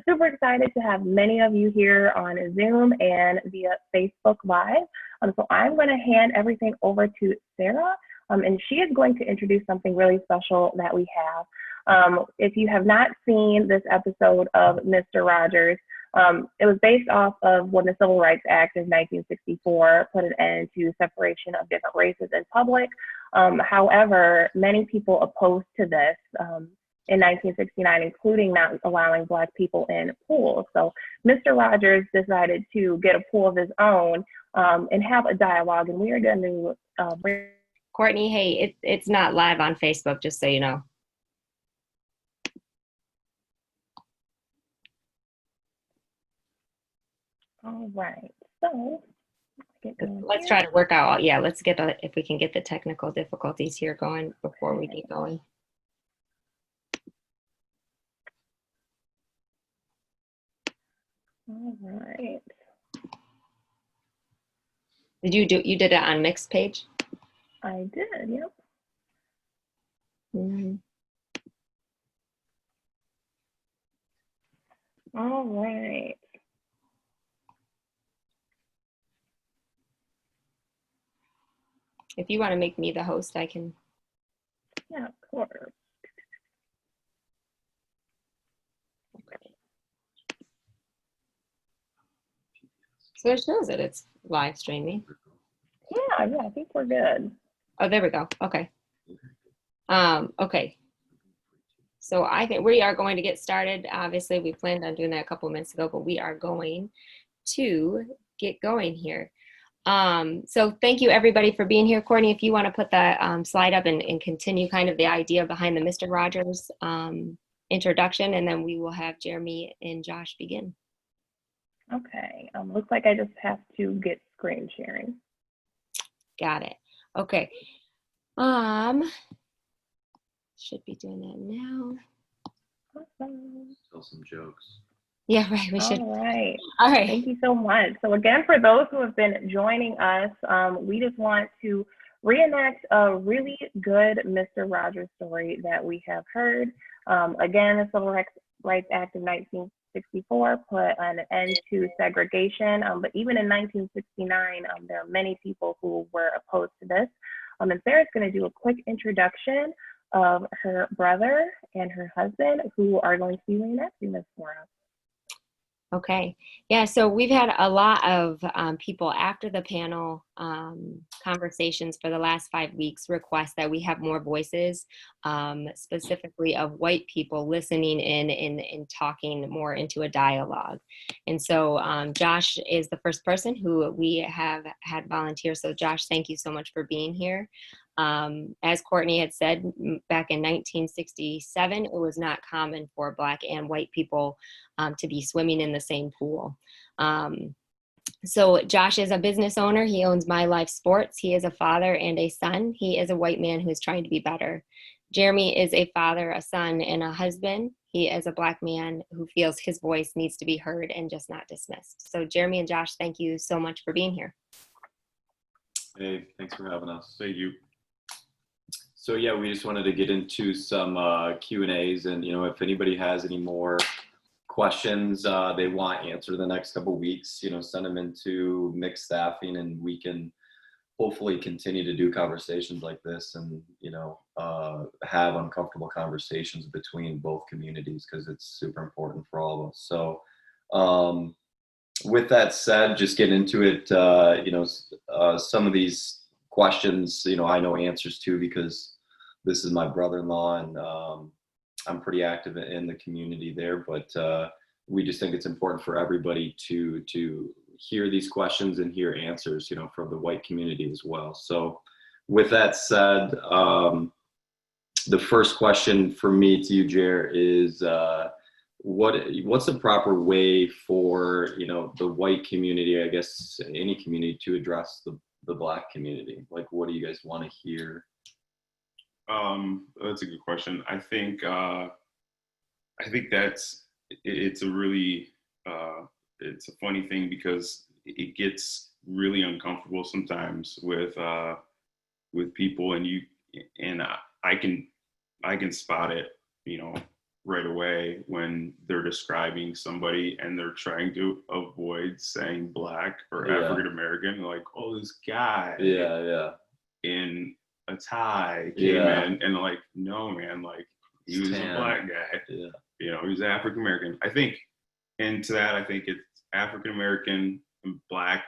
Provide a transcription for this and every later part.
super excited to have many of you here on Zoom and via Facebook Live. So I'm going to hand everything over to Sarah, and she is going to introduce something really special that we have. If you have not seen this episode of Mr. Rogers, it was based off of when the Civil Rights Act of 1964 put an end to separation of different races in public. However, many people opposed to this in 1969, including not allowing Black people in pools. So Mr. Rogers decided to get a pool of his own and have a dialogue, and we are going to bring. Courtney, hey, it's not live on Facebook, just so you know. All right, so let's try to work out. Yeah, let's get if we can get the technical difficulties here going before we get going. All right. You did it on Mixed page? I did, yep. Mm-hmm. All right. If you want to make me the host, I can. Yeah, of course. Okay. So it shows that it's live streaming. Yeah, I think we're good. Oh, there we go. Okay. Okay. So I think we are going to get started. Obviously, we planned on doing that a couple of minutes ago, but we are going to get going here. So thank you everybody for being here. Courtney, if you want to put the slide up and continue kind of the idea behind the Mr. Rogers introduction, and then we will have Jeremy and Josh begin. Okay, looks like I just have to get screen sharing. Got it. Okay. Should be doing that now. Awesome. Tell some jokes. Yeah, right. We should. All right. All right. Thank you so much. So again, for those who have been joining us, we just want to reenact a really good Mr. Rogers story that we have heard. Again, the Civil Rights Act of 1964 put an end to segregation, but even in 1969, there are many people who were opposed to this. And Sarah's going to do a quick introduction of her brother and her husband, who are going to be reenacting this for us. Okay. Yeah, so we've had a lot of people after the panel conversations for the last 5 weeks request that we have more voices, specifically of white people listening in and talking more into a dialogue. And so Josh is the first person who we have had volunteer. So Josh, thank you so much for being here. As Courtney had said, back in 1967, it was not common for Black and white people to be swimming in the same pool. So Josh is a business owner. He owns My Life Sports. He is a father and a son. He is a white man who is trying to be better. Jeremy is a father, a son, and a husband. He is a Black man who feels his voice needs to be heard and just not dismissed. So Jeremy and Josh, thank you so much for being here. Hey, thanks for having us. Thank you. So yeah, we just wanted to get into some Q&As, and if anybody has any more questions they want answered the next couple of weeks, send them into Mixed Staffing, and we can hopefully continue to do conversations like this, and have uncomfortable conversations between both communities, because it's super important for all of us. So with that said, just get into it. Some of these questions I know answers to, because this is my brother-in-law, and I'm pretty active in the community there, but we just think it's important for everybody to hear these questions and hear answers, from the white community as well. So with that said, the first question for me to you, Jer, is what's the proper way for, the white community, I guess any community, to address the Black community? Like, what do you guys want to hear? That's a good question. I think it's a really it's a funny thing, because it gets really uncomfortable sometimes with people, and I can spot it, right away when they're describing somebody and they're trying to avoid saying Black or Yeah. African American. Like, oh, this guy Yeah. in a tie came Yeah. in, and like, no, man, like he was Tan. a Black guy. Yeah. You know, he's African American. I think, and to that, I think it's African American and Black.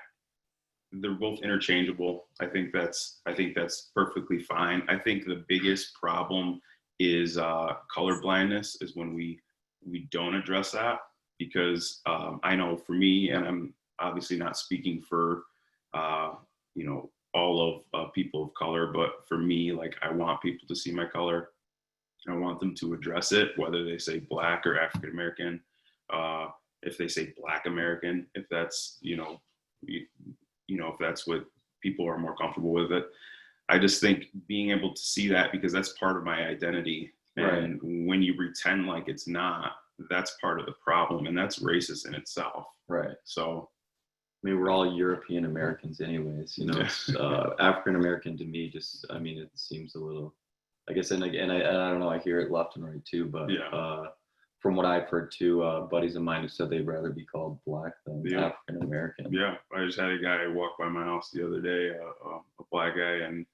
They're both interchangeable. I think that's perfectly fine. I think the biggest problem is color blindness, is when we don't address that, because I know for me, and I'm obviously not speaking for you know, all of people of color, but for me, like, I want people to see my color. I want them to address it, whether they say Black or African American. If they say Black American, if that's, you know, if that's what people are more comfortable with it. I just think being able to see that, because that's part of my identity. And when you pretend like it's not, that's part of the problem, and that's racist in itself. Right. So, I mean, we're all European Americans anyways, you know. African American to me, just, I mean, it seems a little, I guess, and I don't know, I hear it left and right too, but from what I've heard too, buddies of mine who said they'd rather be called Black than African American. Yeah, I just had a guy walk by my house the other day, a Black guy, and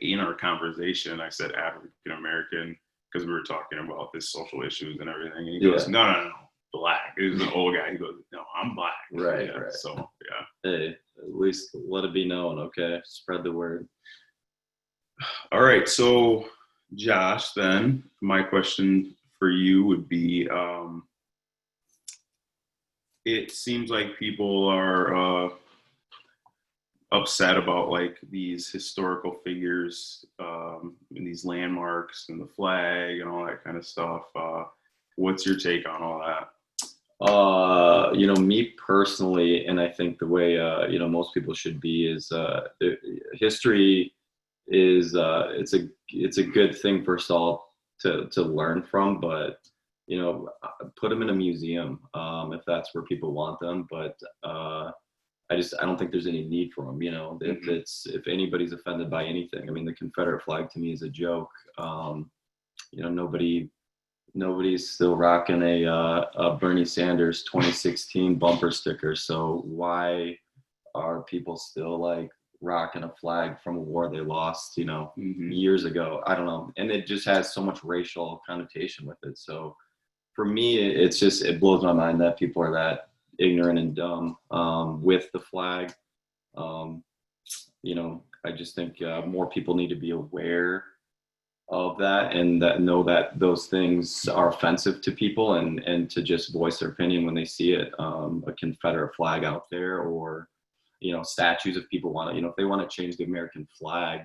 in our conversation, I said African American because we were talking about this social issues and everything. And he goes, no, Black. It was an old guy. He goes, no, I'm Black. Right. So, yeah. Hey, at least let it be known, okay? Spread the word. All right. So, Josh, then my question for you would be, it seems like people are upset about like these historical figures and these landmarks and the flag and all that kind of stuff. What's your take on all that? You know, me personally, and I think the way you know, most people should be, is history is it's a good thing, first of all, to learn from, but you know, put them in a museum if that's where people want them. But I don't think there's any need for them. You know, if anybody's offended by anything, I mean, the Confederate flag to me is a joke. You know, nobody's still rocking a Bernie Sanders 2016 bumper sticker. So why are people still like rocking a flag from a war they lost, you know, years ago? I don't know. And it just has so much racial connotation with it. So for me, it blows my mind that people are that ignorant and dumb with the flag. You know, I just think more people need to be aware of that, and that know that those things are offensive to people, and to just voice their opinion when they see it. A Confederate flag out there, or, you know, statues, if people want to, you know, if they want to change the American flag,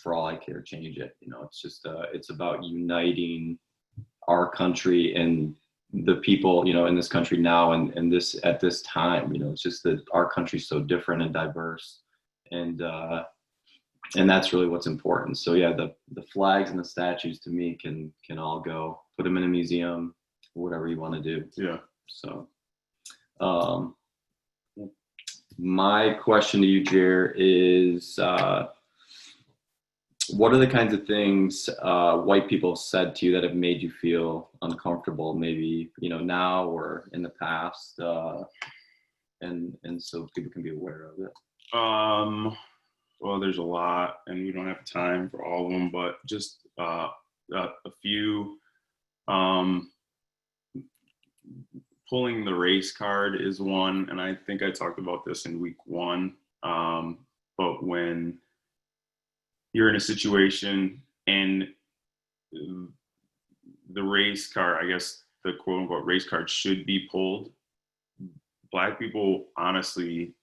for all I care, change it. You know, it's just it's about uniting our country and the people, you know, in this country now, and this at this time. You know, it's just that our country's so different and diverse, and that's really what's important. So yeah, the flags and the statues to me can all go. Put them in a museum, whatever you want to do. Yeah. So, my question to you, Jer, is what are the kinds of things white people have said to you that have made you feel uncomfortable, maybe, you know, now or in the past, and so people can be aware of it? Well, there's a lot, and we don't have time for all of them, but just a few. Pulling the race card is one, and I think I talked about this in week 1. But when you're in a situation and the race card, I guess the quote unquote race card should be pulled, Black people, honestly,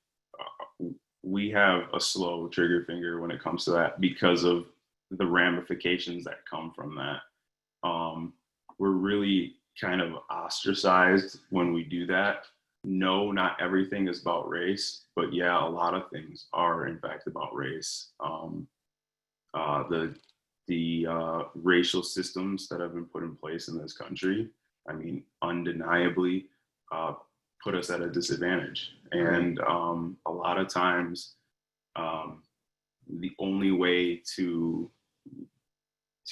we have a slow trigger finger when it comes to that, because of the ramifications that come from that. We're really kind of ostracized when we do that. No, not everything is about race, but yeah, a lot of things are in fact about race. The racial systems that have been put in place in this country, I mean, undeniably put us at a disadvantage. And a lot of times, the only way to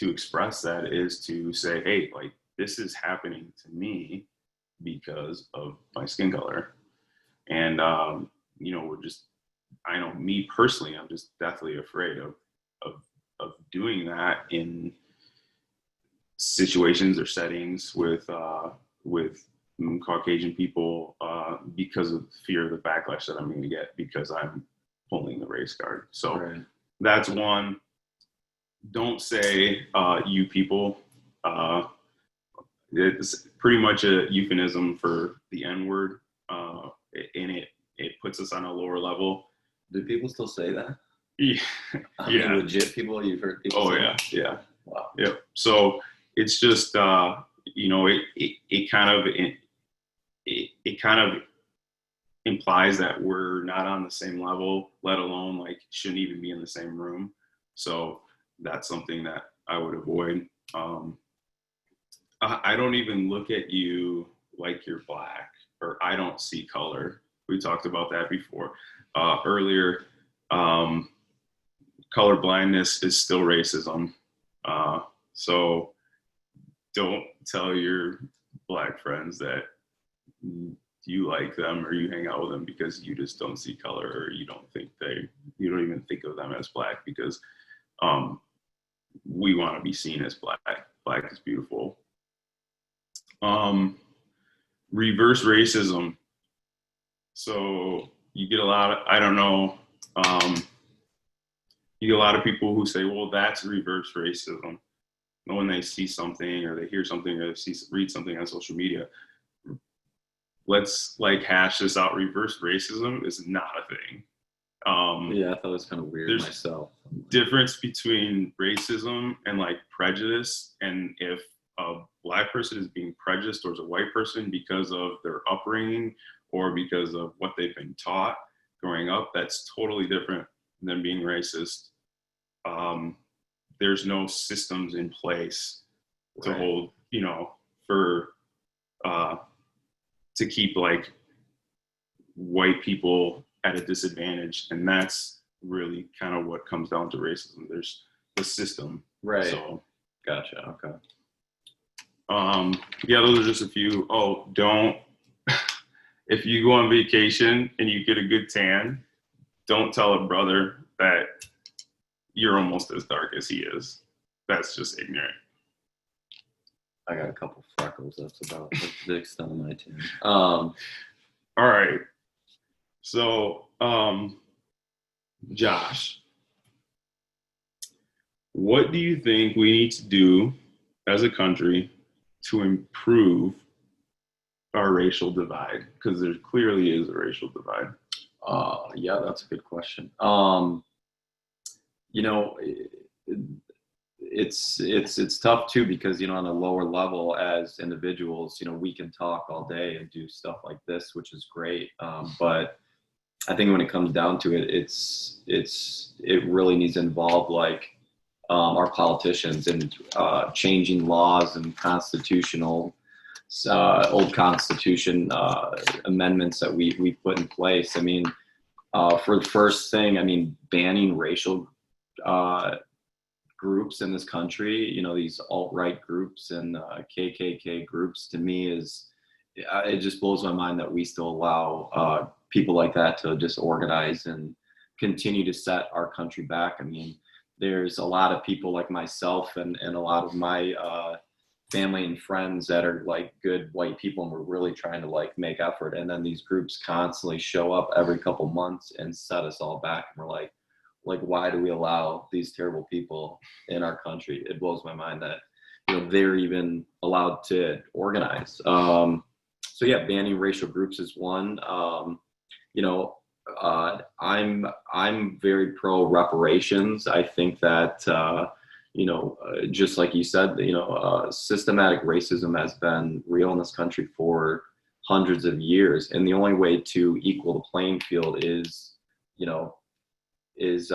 express that is to say, hey, like, this is happening to me because of my skin color. And, you know, I know me personally, I'm just deathly afraid of doing that in situations or settings with Caucasian people, because of fear of the backlash that I'm going to get because I'm pulling the race card. So Right. that's one. Don't say you people. It's pretty much a euphemism for the N word, and it puts us on a lower level. Do people still say that? Yeah. I mean, legit people, you've heard people say Yeah. that? Yeah. Wow. Yeah. So it's just, you know, it kind of implies that we're not on the same level, let alone like shouldn't even be in the same room. So that's something that I would avoid. I don't even look at you like you're black, or I don't see color. We talked about that before. Earlier, color blindness is still racism. So don't tell your black friends that you like them or you hang out with them because you just don't see color, or you don't even think of them as black, because we want to be seen as black. Black is beautiful. Reverse racism. So you get a lot of, I don't know, you get a lot of people who say, well, that's reverse racism. When they see something or they hear something or they read something on social media, let's like hash this out. Reverse racism is not a thing. Yeah, I thought it was kind of weird there's myself. Difference between racism and like prejudice, and if a black person is being prejudiced towards a white person because of their upbringing or because of what they've been taught growing up, that's totally different than being racist. There's no systems in place to Right. hold, you know, for to keep like white people at a disadvantage, and that's really kind of what comes down to racism. There's the system, Right. So Gotcha. Okay. yeah, those are just a few. Oh, don't if you go on vacation and you get a good tan, don't tell a brother that you're almost as dark as he is. That's just ignorant. I got a couple freckles. That's about the extent of my tan. All right. So, Josh, what do you think we need to do as a country to improve our racial divide? Because there clearly is a racial divide. Yeah, that's a good question. You know, it's tough too, because, you know, on a lower level as individuals, you know, we can talk all day and do stuff like this, which is great. But I think when it comes down to it, it really needs to involve like our politicians and changing laws and old constitution amendments that we put in place. I mean, for the first thing, I mean, banning racial groups in this country, you know, these alt-right groups and KKK groups, to me it just blows my mind that we still allow people like that to just organize and continue to set our country back. I mean, there's a lot of people like myself and a lot of my family and friends that are like good white people, and we're really trying to like make effort. And then these groups constantly show up every couple months and set us all back. And we're like, why do we allow these terrible people in our country? It blows my mind that, you know, they're even allowed to organize. So yeah, banning racial groups is one. You know, I'm very pro reparations. I think that, you know, just like you said, you know, systematic racism has been real in this country for hundreds of years. And the only way to equal the playing field is, you know, is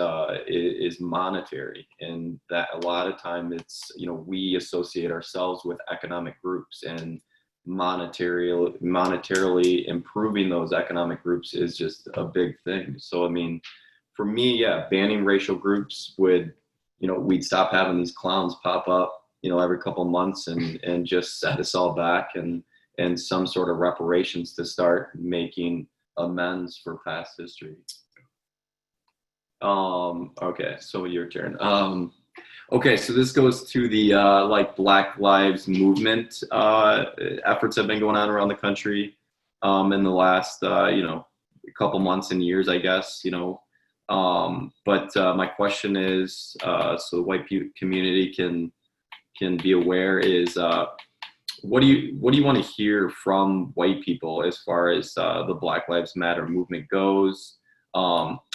monetary. And that a lot of time it's, you know, we associate ourselves with economic groups, and monetarily improving those economic groups is just a big thing. So, I mean, for me, yeah, banning racial groups would, you know, we'd stop having these clowns pop up every couple months and just set us all back and some sort of reparations to start making amends for past history. Okay, so your turn. Okay, so this goes to the like Black Lives Movement efforts that have been going on around the country in the last couple months and years, I guess. But my question is, so the white community can be aware, is what do you want to hear from white people as far as the Black Lives Matter movement goes?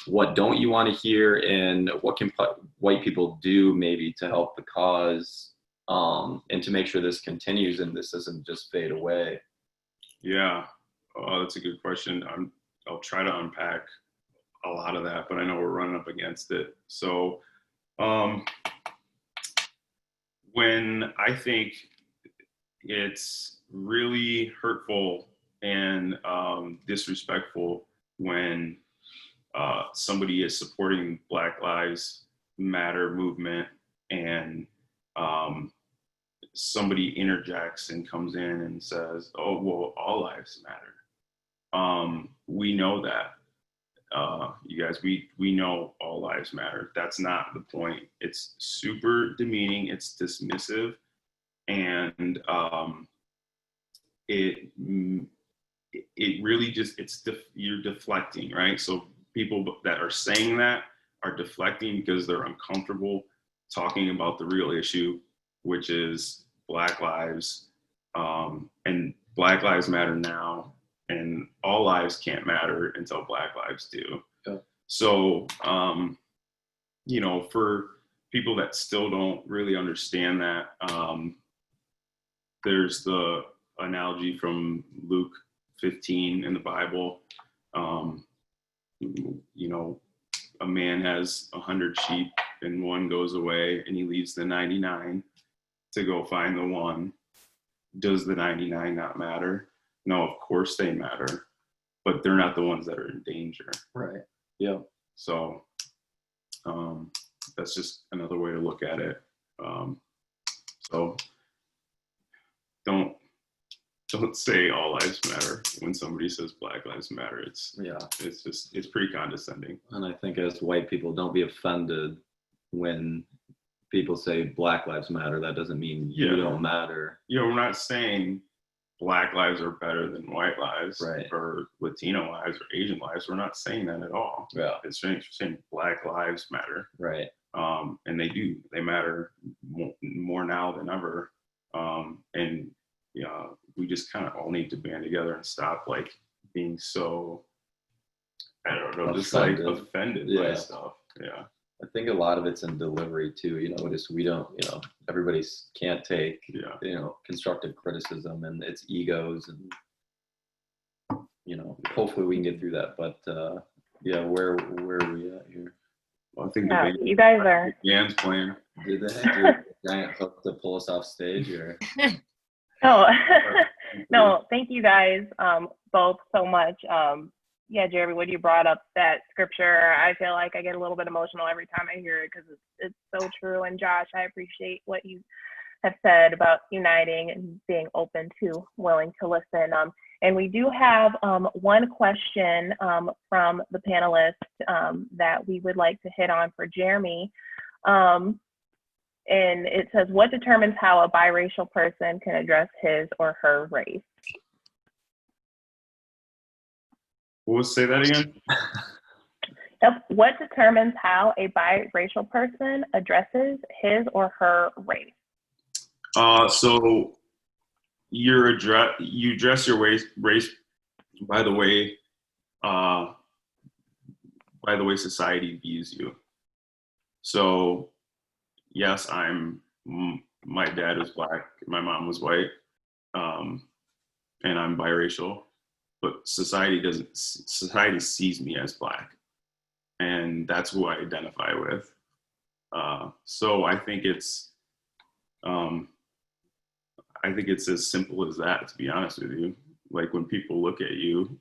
What don't you want to hear, and what can white people do maybe to help the cause, and to make sure this continues and this doesn't just fade away? Yeah, that's a good question. I'll try to unpack a lot of that, but I know we're running up against it. So when I think it's really hurtful and disrespectful when somebody is supporting Black Lives Matter movement and somebody interjects and comes in and says, oh, well, all lives matter. We know that. You guys, we know all lives matter. That's not the point. It's super demeaning. It's dismissive. And it really just, you're deflecting, right? So people that are saying that are deflecting because they're uncomfortable talking about the real issue, which is Black lives, and Black lives matter now, and all lives can't matter until Black lives do. Yeah. So, for people that still don't really understand that, there's the analogy from Luke 15 in the Bible. A man has 100 sheep and one goes away and he leaves the 99 to go find the one. Does the 99 not matter? No, of course they matter, but they're not the ones that are in danger. Right. Yeah. So that's just another way to look at it. So don't say all lives matter when somebody says Black Lives Matter. It's pretty condescending. And I think as white people, don't be offended when people say Black Lives Matter. That doesn't mean you don't matter. We're not saying Black lives are better than white lives, right, or Latino lives or Asian lives. We're not saying that at all. Yeah. It's saying Black lives matter. Right. And they do. They matter more now than ever. And we just kind of all need to band together and stop being so, I don't know, just offended by stuff. Yeah. I think a lot of it's in delivery too. Just we don't. Everybody can't take constructive criticism, and it's egos, and hopefully we can get through that. But where are we at here? Well, I think you guys are. Jan's playing. Did they do a giant hook to pull us off stage, or? No, no. Thank you guys both so much. Jeremy, when you brought up that scripture, I feel like I get a little bit emotional every time I hear it because it's so true. And Josh, I appreciate what you have said about uniting and being open to, willing to listen. And we do have one question from the panelists that we would like to hit on for Jeremy. And it says, what determines how a biracial person can address his or her race? We'll say that again. Yep. What determines how a biracial person addresses his or her race? So you address your race by the way society views you. So yes, my dad was Black, my mom was white, and I'm biracial. But society sees me as Black, and that's who I identify with. So I think it's as simple as that, to be honest with you. Like when people look at you,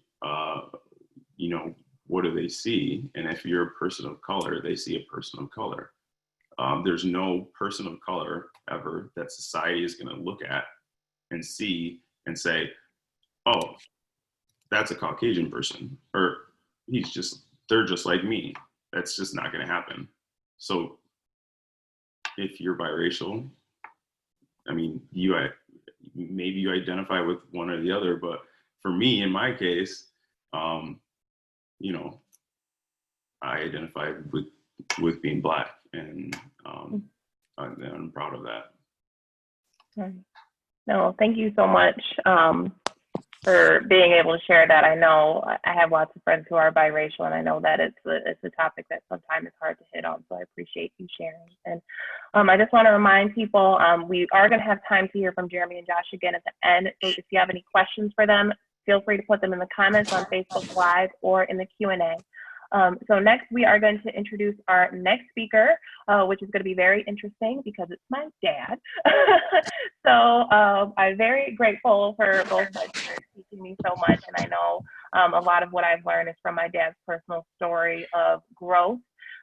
what do they see? And if you're a person of color, they see a person of color. There's no person of color ever that society is going to look at and see and say, oh, that's a Caucasian person, or they're just like me. That's just not going to happen. So if you're biracial, I mean, maybe you identify with one or the other, but for me, in my case, you know, I identify with being Black, and I'm proud of that. No, thank you so much for being able to share that. I know I have lots of friends who are biracial, and I know that it's a topic that sometimes is hard to hit on, so I appreciate you sharing. And I just want to remind people, we are going to have time to hear from Jeremy and Josh again at the end, so if you have any questions for them, feel free to put them in the comments on Facebook Live or in the Q&A. So next, we are going to introduce our next speaker, which is going to be very interesting because it's my dad. So I'm very grateful for both my parents teaching me so much. And I know a lot of what I've learned is from my dad's personal story of growth.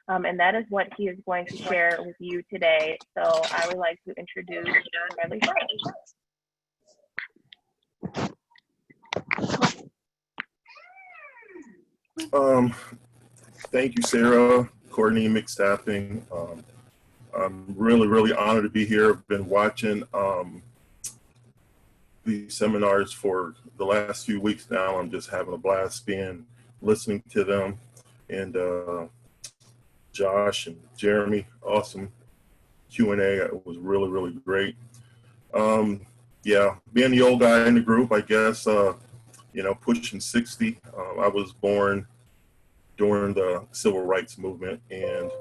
And that is what he is going to share with you today. So I would like to introduce Bradley French. Thank you, Sarah, Courtney, McStaffing. I'm really, really honored to be here. I've been watching these seminars for the last few weeks now. I'm just having a blast listening to them. And Josh and Jeremy, awesome Q&A. It was really, really great. Yeah, being the old guy in the group, I guess, you know, pushing 60. I was born during the civil rights movement, and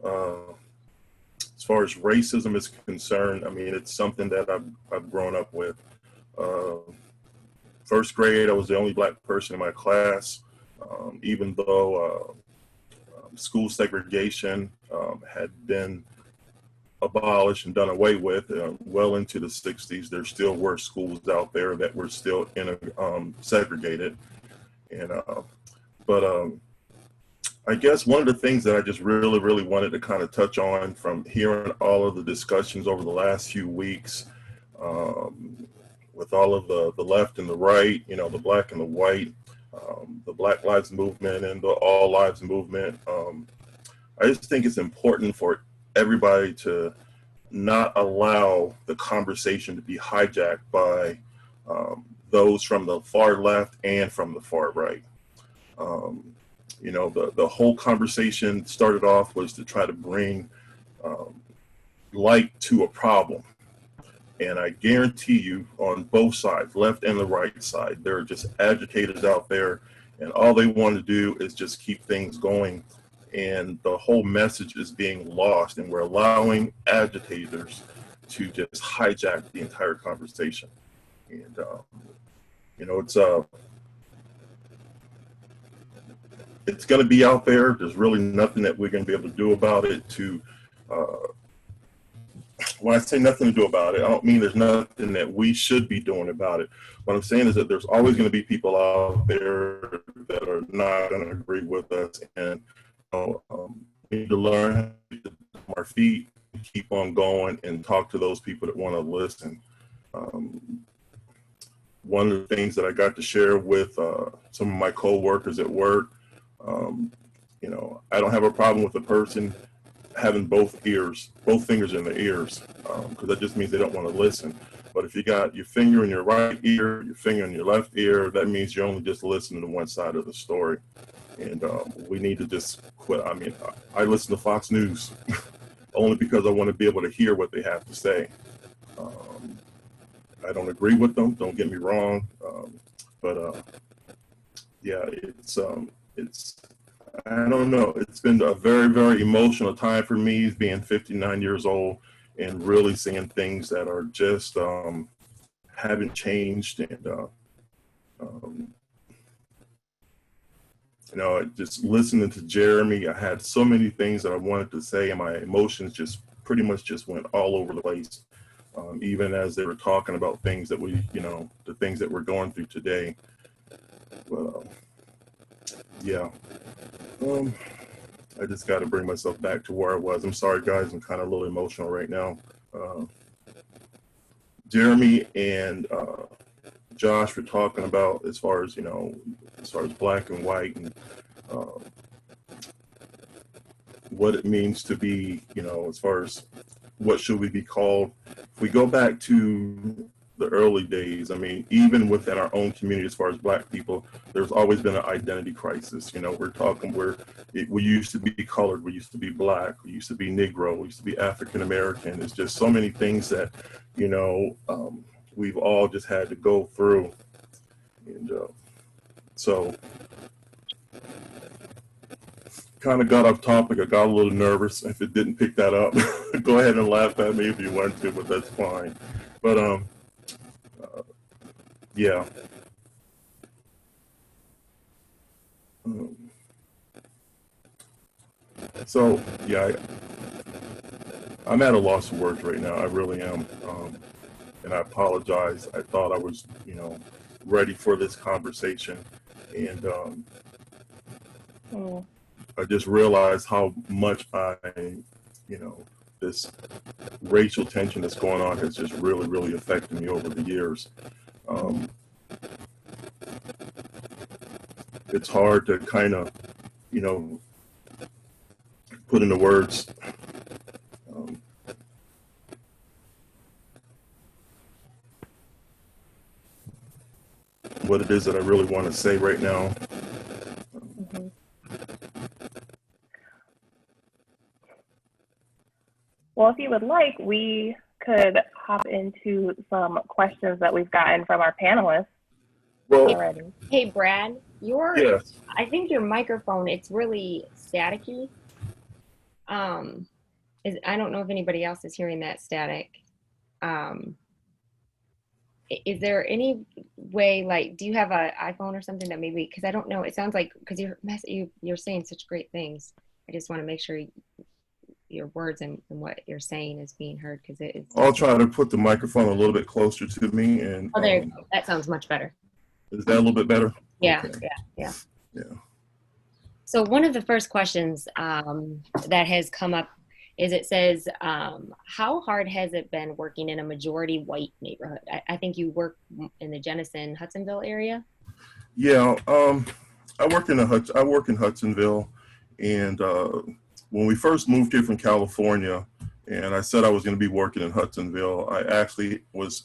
as far as racism is concerned, I mean, it's something that I've grown up with. First grade, I was the only Black person in my class, even though school segregation had been abolished and done away with well into the 60s. There still were schools out there that were still segregated, and but I guess one of the things that I just really, really wanted to kind of touch on from hearing all of the discussions over the last few weeks, with all of the left and the right, you know, the Black and the white, the Black Lives Movement and the All Lives Movement. I just think it's important for everybody to not allow the conversation to be hijacked by those from the far left and from the far right. You know, the whole conversation started off was to try to bring light to a problem. And I guarantee you on both sides, left and the right side, there are just agitators out there, and all they want to do is just keep things going. And the whole message is being lost, and we're allowing agitators to just hijack the entire conversation. And, you know, it's going to be out there. There's really nothing that we're going to be able to do about it. When I say nothing to do about it, I don't mean there's nothing that we should be doing about it. What I'm saying is that there's always going to be people out there that are not going to agree with us, and we need to learn how to get on our feet, keep on going, and talk to those people that want to listen. One of the things that I got to share with some of my co-workers at work, you know, I don't have a problem with a person having both fingers in their ears, because that just means they don't want to listen. But if you got your finger in your right ear, your finger in your left ear, that means you're only just listening to one side of the story. And we need to just quit. I mean, I listen to Fox News only because I want to be able to hear what they have to say. I don't agree with them, don't get me wrong, but yeah, it's I don't know. It's been a very, very emotional time for me, being 59 years old and really seeing things that are just haven't changed. And, you know, just listening to Jeremy, I had so many things that I wanted to say, and my emotions just pretty much just went all over the place. Even as they were talking about things that we, you know, the things that we're going through today. But, yeah. I just got to bring myself back to where I was. I'm sorry, guys. I'm kind of a little emotional right now. Jeremy and Josh were talking about as far as, as far as black and white and what it means to be, as far as what should we be called. If we go back to the early days, I mean, even within our own community, as far as black people, there's always been an identity crisis. We used to be colored, we used to be black, we used to be Negro, we used to be African American. It's just so many things that, we've all just had to go through. And so kind of got off topic. I got a little nervous. If it didn't pick that up, go ahead and laugh at me if you want to, but that's fine. But yeah. So yeah, I'm at a loss of words right now. I really am, and I apologize. I thought I was, ready for this conversation, and I just realized how much this racial tension that's going on has just really, really affected me over the years. It's hard to kind of, put into words what it is that I really want to say right now. Well, if you would like, we could hop into some questions that we've gotten from our panelists already. Hey, Brad, Yes. I think your microphone, it's really staticky. I don't know if anybody else is hearing that static. Is there any way, do you have an iPhone or something that maybe, because I don't know, it sounds like, because you're saying such great things. I just want to make sure your words and what you're saying is being heard, because I'll try to put the microphone a little bit closer to me. And there you go. That sounds much better. Is that a little bit better? Yeah, okay. yeah. So one of the first questions that has come up is, it says, how hard has it been working in a majority white neighborhood? I think you work in the Jenison, Hudsonville area. Yeah, I work in Hudsonville, and when we first moved here from California, and I said I was going to be working in Hudsonville, I actually was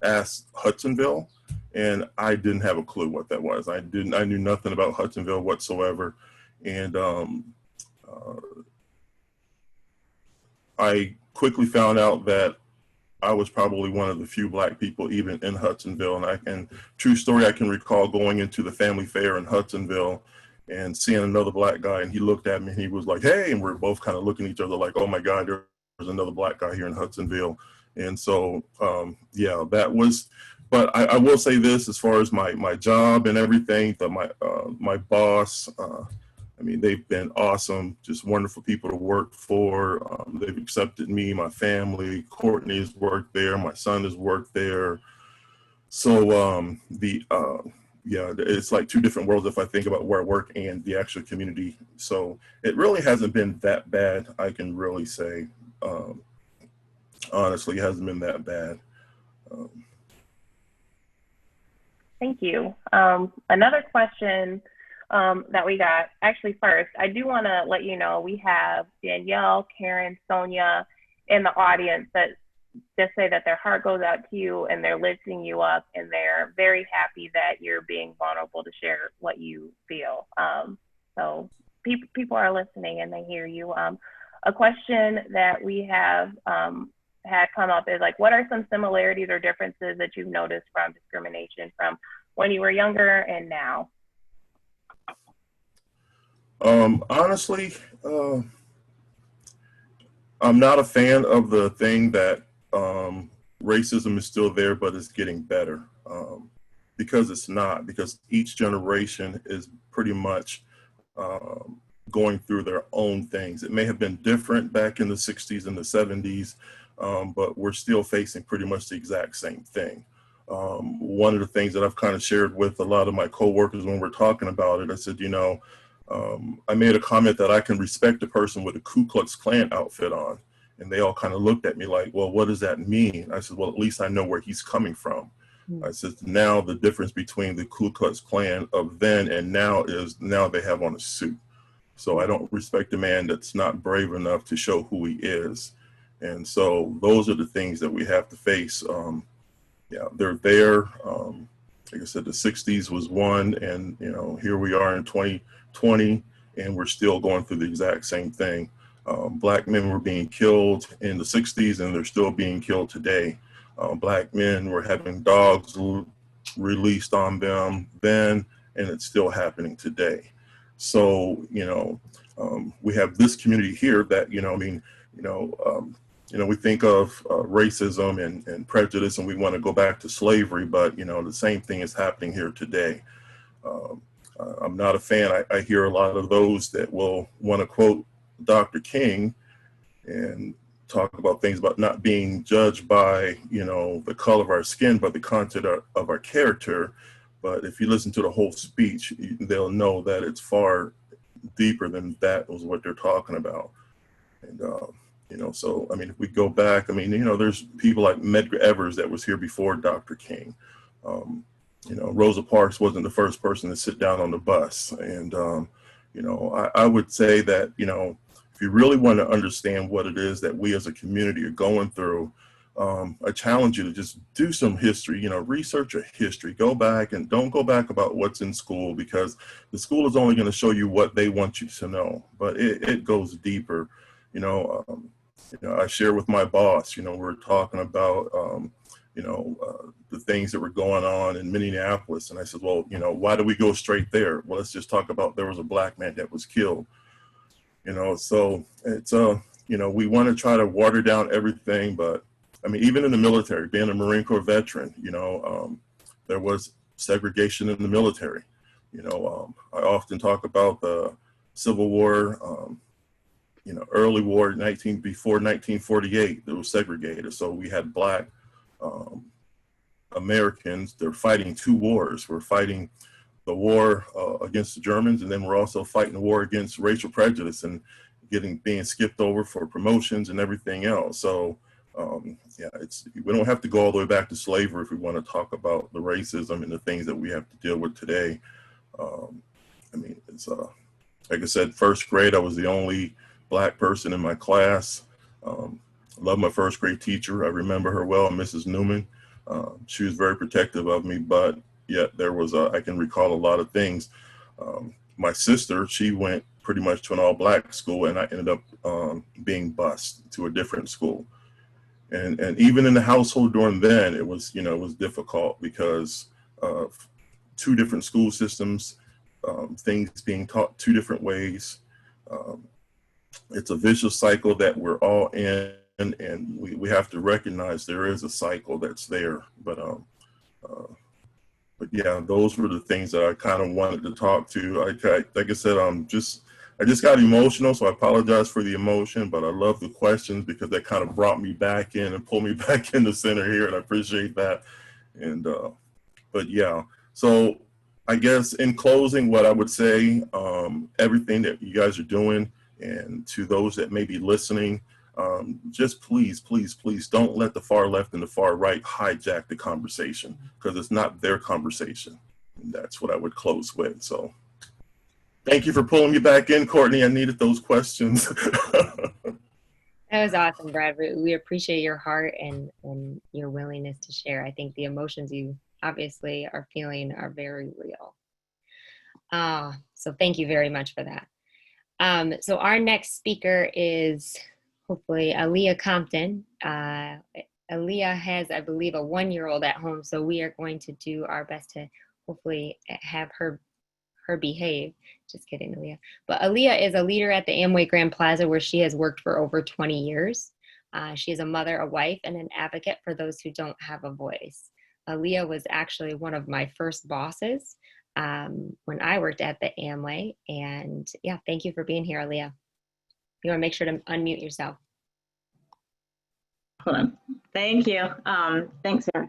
asked Hudsonville, and I didn't have a clue what that was. I knew nothing about Hudsonville whatsoever, and I quickly found out that I was probably one of the few black people even in Hudsonville. And true story, I can recall going into the family fair in Hudsonville and seeing another black guy, and he looked at me and he was like, "Hey," and we're both kind of looking at each other like, "Oh my God, there's another black guy here in Hudsonville." And so, yeah, that was, but I will say this, as far as my job and everything, that my boss, I mean, they've been awesome, just wonderful people to work for. They've accepted me, my family. Courtney has worked there. My son has worked there. So yeah, it's like two different worlds if I think about where I work and the actual community. So it really hasn't been that bad, I can really say. Honestly, it hasn't been that bad. Thank you. Another question that we got, actually first, I do want to let you know we have Danielle, Karen, Sonia in the audience that just say that their heart goes out to you and they're lifting you up, and they're very happy that you're being vulnerable to share what you feel. So people are listening and they hear you. A question that we have had come up is like, what are some similarities or differences that you've noticed from discrimination from when you were younger and now? Honestly, I'm not a fan of the thing that racism is still there, but it's getting better, because it's not, because each generation is pretty much going through their own things. It may have been different back in the 60s and the 70s, but we're still facing pretty much the exact same thing. One of the things that I've kind of shared with a lot of my coworkers when we're talking about it, I said, I made a comment that I can respect a person with a Ku Klux Klan outfit on. And they all kind of looked at me like, well, what does that mean? I said, well, at least I know where he's coming from. I said, now the difference between the Ku Klux Klan of then and now is now they have on a suit. So I don't respect a man that's not brave enough to show who he is. And so those are the things that we have to face. Yeah, they're there. Like I said, the 60s was one, and here we are in 2020, and we're still going through the exact same thing. Black men were being killed in the 60s, and they're still being killed today. Black men were having dogs released on them then, and it's still happening today. So, we have this community here that, we think of racism and prejudice, and we want to go back to slavery, but, the same thing is happening here today. I'm not a fan. I hear a lot of those that will want to quote Dr. King and talk about things about not being judged by, the color of our skin, but the content of our character. But if you listen to the whole speech, they'll know that it's far deeper than that was what they're talking about. And, so, I mean, if we go back, there's people like Medgar Evers that was here before Dr. King. Rosa Parks wasn't the first person to sit down on the bus. And, I would say that, if you really want to understand what it is that we as a community are going through, I challenge you to just do some history, research a history, go back and don't go back about what's in school, because the school is only going to show you what they want you to know, but it goes deeper. I share with my boss, we're talking about, the things that were going on in Minneapolis. And I said, well, why do we go straight there? Well, let's just talk about there was a black man that was killed. So it's, we want to try to water down everything, but even in the military, being a Marine Corps veteran, there was segregation in the military. I often talk about the Civil War, early war, before 1948, there was segregated. So we had black Americans, they're fighting two wars. We're fighting the war against the Germans, and then we're also fighting the war against racial prejudice and being skipped over for promotions and everything else. So we don't have to go all the way back to slavery if we want to talk about the racism and the things that we have to deal with today. It's like I said, first grade, I was the only black person in my class. I love my first grade teacher. I remember her well, Mrs. Newman. She was very protective of me, but yet there was I can recall a lot of things. My sister, she went pretty much to an all-black school, and I ended up being bused to a different school. And even in the household during then, it was difficult because of two different school systems, things being taught two different ways. It's a vicious cycle that we're all in, and we have to recognize there is a cycle that's there. But yeah, those were the things that I kind of wanted to talk to. Like I said, I just got emotional, so I apologize for the emotion, but I love the questions because they kind of brought me back in and pulled me back in the center here, and I appreciate that. And but yeah, so I guess in closing, what I would say, everything that you guys are doing, and to those that may be listening, just please, please, please don't let the far left and the far right hijack the conversation, because it's not their conversation. And that's what I would close with. So thank you for pulling me back in, Courtney. I needed those questions. That was awesome, Brad. We appreciate your heart and your willingness to share. I think the emotions you obviously are feeling are very real. So thank you very much for that. So our next speaker is hopefully Aaliyah Compton. Aaliyah has, I believe, a 1-year-old at home, so we are going to do our best to hopefully have her behave. Just kidding, Aaliyah. But Aaliyah is a leader at the Amway Grand Plaza, where she has worked for over 20 years. She is a mother, a wife, and an advocate for those who don't have a voice. Aaliyah was actually one of my first bosses when I worked at the Amway. And yeah, thank you for being here, Aaliyah. You want to make sure to unmute yourself. Hold on. Thank you. Thanks, Sarah.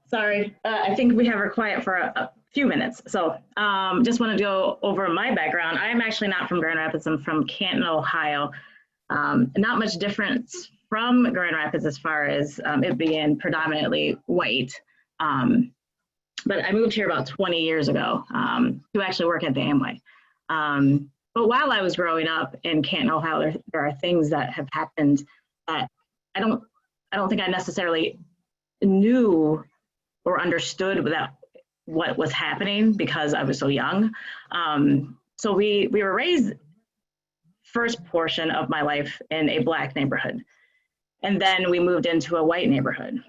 Sorry, I think we have her quiet for a few minutes. So just want to go over my background. I'm actually not from Grand Rapids. I'm from Canton, Ohio. Not much difference from Grand Rapids as far as it being predominantly white. But I moved here about 20 years ago to actually work at the Amway. But while I was growing up in Canton, Ohio, there are things that have happened that I don't think I necessarily knew or understood what was happening because I was so young. So we were raised first portion of my life in a Black neighborhood. And then we moved into a white neighborhood.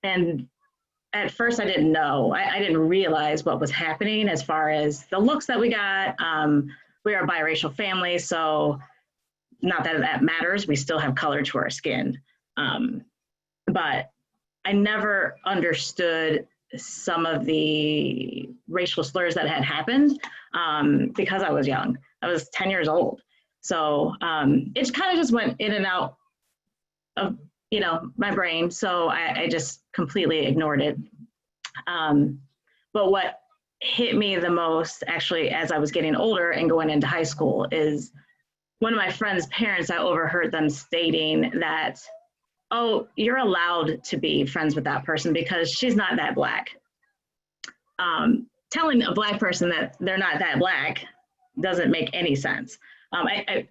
And at first I didn't know, I didn't realize what was happening as far as the looks that we got. We are a biracial family, so not that that matters, we still have color to our skin. But I never understood some of the racial slurs that had happened because I was young. I was 10 years old. So it kind of just went in and out of, you know, my brain. So I just completely ignored it. But what hit me the most actually as I was getting older and going into high school is one of my friend's parents, I overheard them stating that, oh, you're allowed to be friends with that person because she's not that Black. Telling a Black person that they're not that Black doesn't make any sense. I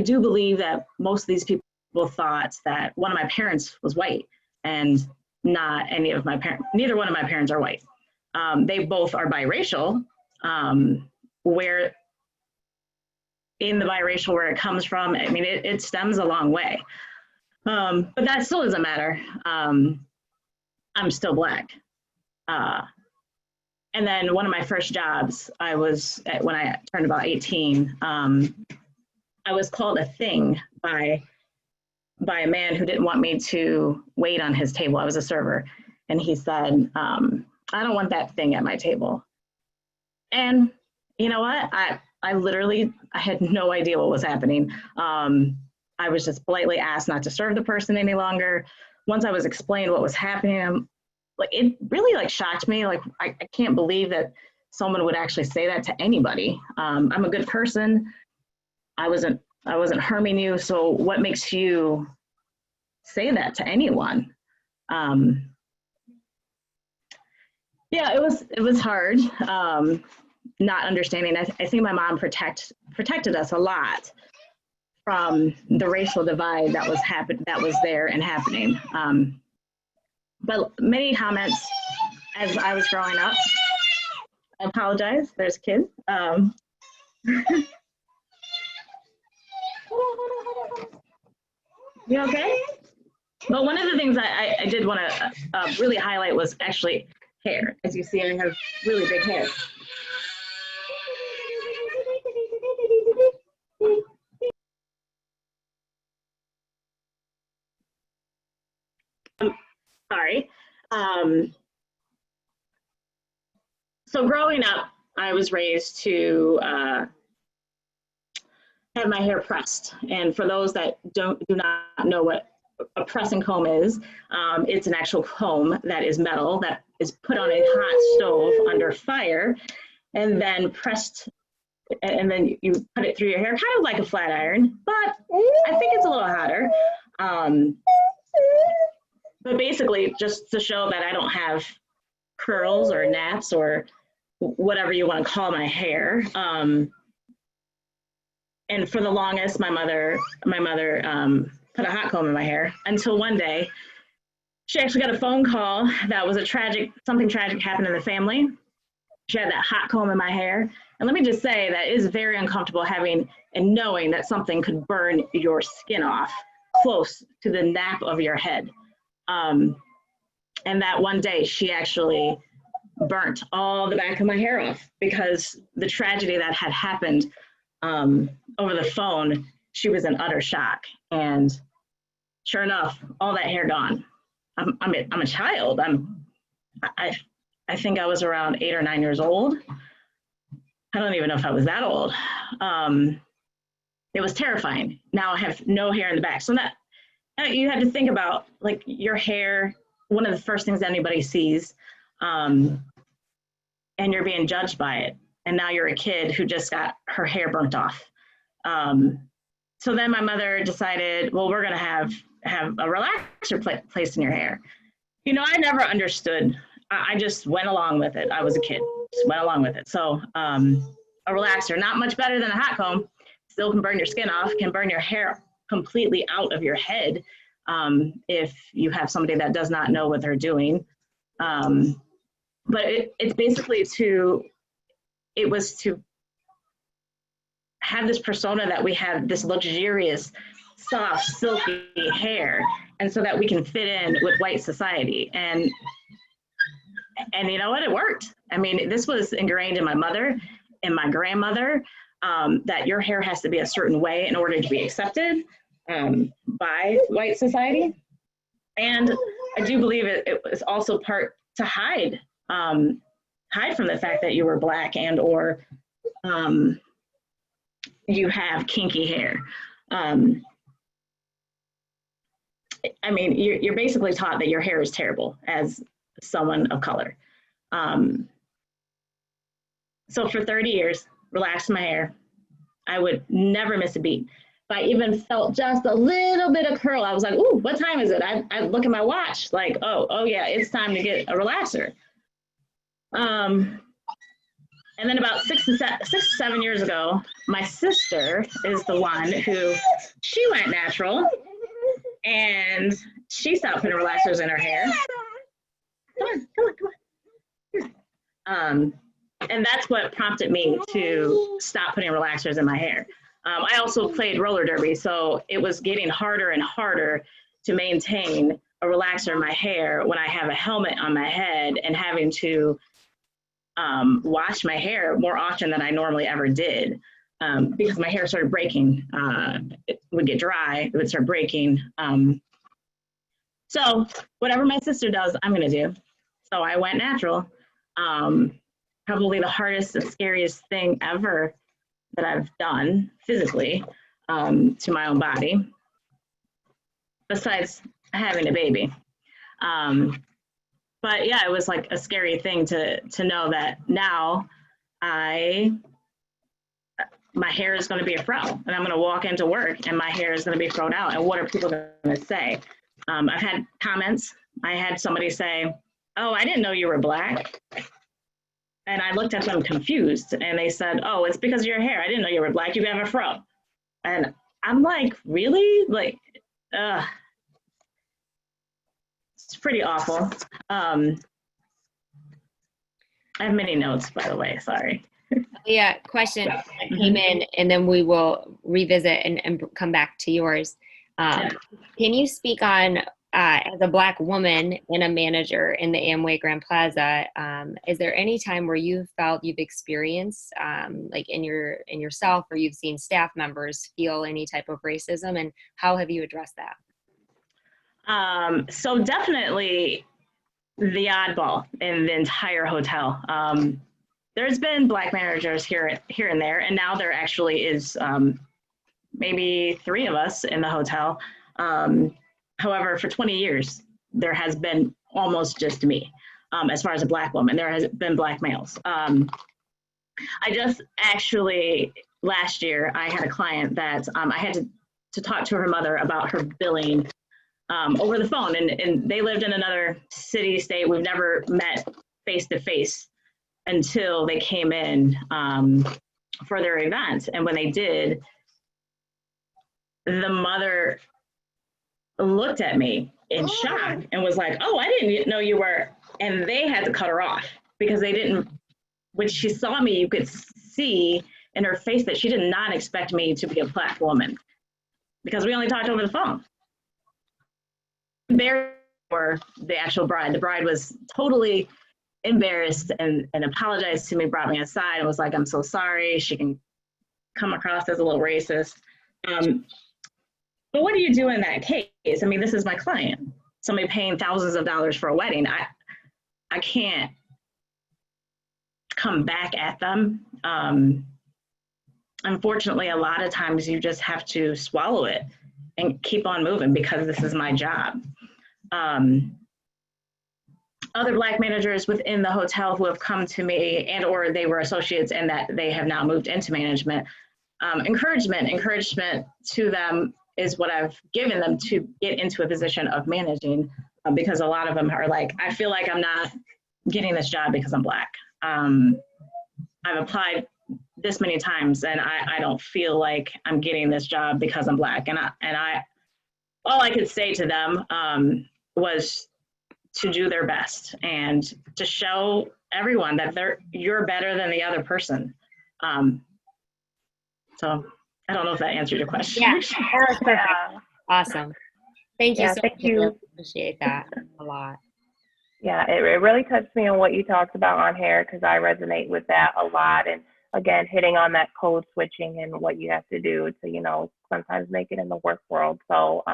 do believe that most of these people thought that one of my parents was white and not any of my parents, neither one of my parents are white. They both are biracial, where in the biracial where it comes from, I mean, it stems a long way. But that still doesn't matter. I'm still Black. And then one of my first jobs, when I turned about 18, I was called a thing by a man who didn't want me to wait on his table. I was a server. And he said, I don't want that thing at my table. And you know what? I literally, I had no idea what was happening. I was just politely asked not to serve the person any longer. Once I was explained what was happening, it really shocked me. I can't believe that someone would actually say that to anybody. I'm a good person. I wasn't harming you. So what makes you say that to anyone? Yeah, it was hard. Not understanding. I think my mom protected us a lot from the racial divide that was there and happening. But many comments as I was growing up. I apologize. There's a kid. You okay? But one of the things I did want to really highlight was actually hair. As you see, I have really big hair. Sorry. So growing up, I was raised to have my hair pressed. And for those that do not know what a press and comb is, it's an actual comb that is metal that is put on a hot stove under fire and then pressed, and then you put it through your hair, kind of like a flat iron, but I think it's a little hotter. But basically just to show that I don't have curls or naps or whatever you want to call my hair. And for the longest, my mother put a hot comb in my hair until one day she actually got a phone call that was something tragic happened in the family. She had that hot comb in my hair. And let me just say that it is very uncomfortable having and knowing that something could burn your skin off close to the nape of your head. And that one day she actually burnt all the back of my hair off because the tragedy that had happened over the phone, she was in utter shock. And sure enough, all that hair gone. I'm a child. I think I was around 8 or 9 years old. I don't even know if I was that old. It was terrifying. Now I have no hair in the back. So that you had to think about your hair, one of the first things anybody sees. and you're being judged by it. And now you're a kid who just got her hair burnt off. So then my mother decided, well, we're going to have a relaxer placed in your hair. You know, I never understood. I just went along with it. I was a kid, just went along with it. So a relaxer, not much better than a hot comb, still can burn your skin off, can burn your hair completely out of your head if you have somebody that does not know what they're doing. But it's basically it was to have this persona that we have this luxurious, soft, silky hair, and so that we can fit in with white society. And you know what, it worked. I mean, this was ingrained in my mother and my grandmother, that your hair has to be a certain way in order to be accepted by white society. And I do believe it was also part to hide from the fact that you were Black and or you have kinky hair. I mean, you're basically taught that your hair is terrible as someone of color. So for 30 years, relaxed my hair. I would never miss a beat. If I even felt just a little bit of curl, I was like, ooh, what time is it? I look at my watch like, oh yeah, it's time to get a relaxer. And then about 6 to 7 years ago, my sister is the one who, she went natural and she stopped putting relaxers in her hair. Come on. And that's what prompted me to stop putting relaxers in my hair. I also played roller derby, so it was getting harder and harder to maintain a relaxer in my hair when I have a helmet on my head and having to wash my hair more often than I normally ever did, because my hair started breaking. It would get dry, it would start breaking. So whatever my sister does, I'm gonna do. So I went natural. Probably the hardest and scariest thing ever that I've done physically to my own body, besides having a baby. But yeah, it was like a scary thing to know that now my hair is going to be a fro, and I'm going to walk into work and my hair is going to be thrown out. And what are people going to say? I've had comments. I had somebody say, oh, I didn't know you were Black. And I looked at them confused and they said, oh, it's because of your hair. I didn't know you were Black. You have a fro. And I'm like, really? Like, it's pretty awful. I have many notes, by the way, sorry. Yeah, question that came in, and then we will revisit and come back to yours. Can you speak on, as a Black woman and a manager in the Amway Grand Plaza, is there any time where you felt you've experienced, like in yourself, or you've seen staff members feel any type of racism, and how have you addressed that? So definitely the oddball in the entire hotel. There's been Black managers here and there, and now there actually is maybe 3 of us in the hotel. However, for 20 years, there has been almost just me as far as a Black woman. There has been Black males. I just actually, last year, I had a client that I had to talk to her mother about her billing over the phone. And they lived in another city, state. We've never met face to face until they came in for their event. And when they did, the mother looked at me in shock and was like, oh, I didn't know you were, and they had to cut her off because they didn't, when she saw me, you could see in her face that she did not expect me to be a Black woman because we only talked over the phone. There were the actual bride. The bride was totally embarrassed and apologized to me, brought me aside and was like, I'm so sorry. She can come across as a little racist. But what do you do in that case? I mean, this is my client. Somebody paying thousands of dollars for a wedding. I can't come back at them. Unfortunately, a lot of times you just have to swallow it and keep on moving because this is my job. other Black managers within the hotel who have come to me and or they were associates and that they have now moved into management. Encouragement to them is what I've given them to get into a position of managing, because a lot of them are like, I feel like I'm not getting this job because I'm Black. I've applied this many times and I don't feel like I'm getting this job because I'm Black. And I all I could say to them was to do their best and to show everyone that you're better than the other person. So I don't know if that answered your question. Yeah, that was perfect. Awesome. Thank you Yeah, so thank much. you. I appreciate that a lot. Yeah, it really touched me on what you talked about on hair, because I resonate with that a lot. And again, hitting on that code switching and what you have to do to, you know, sometimes make it in the work world. So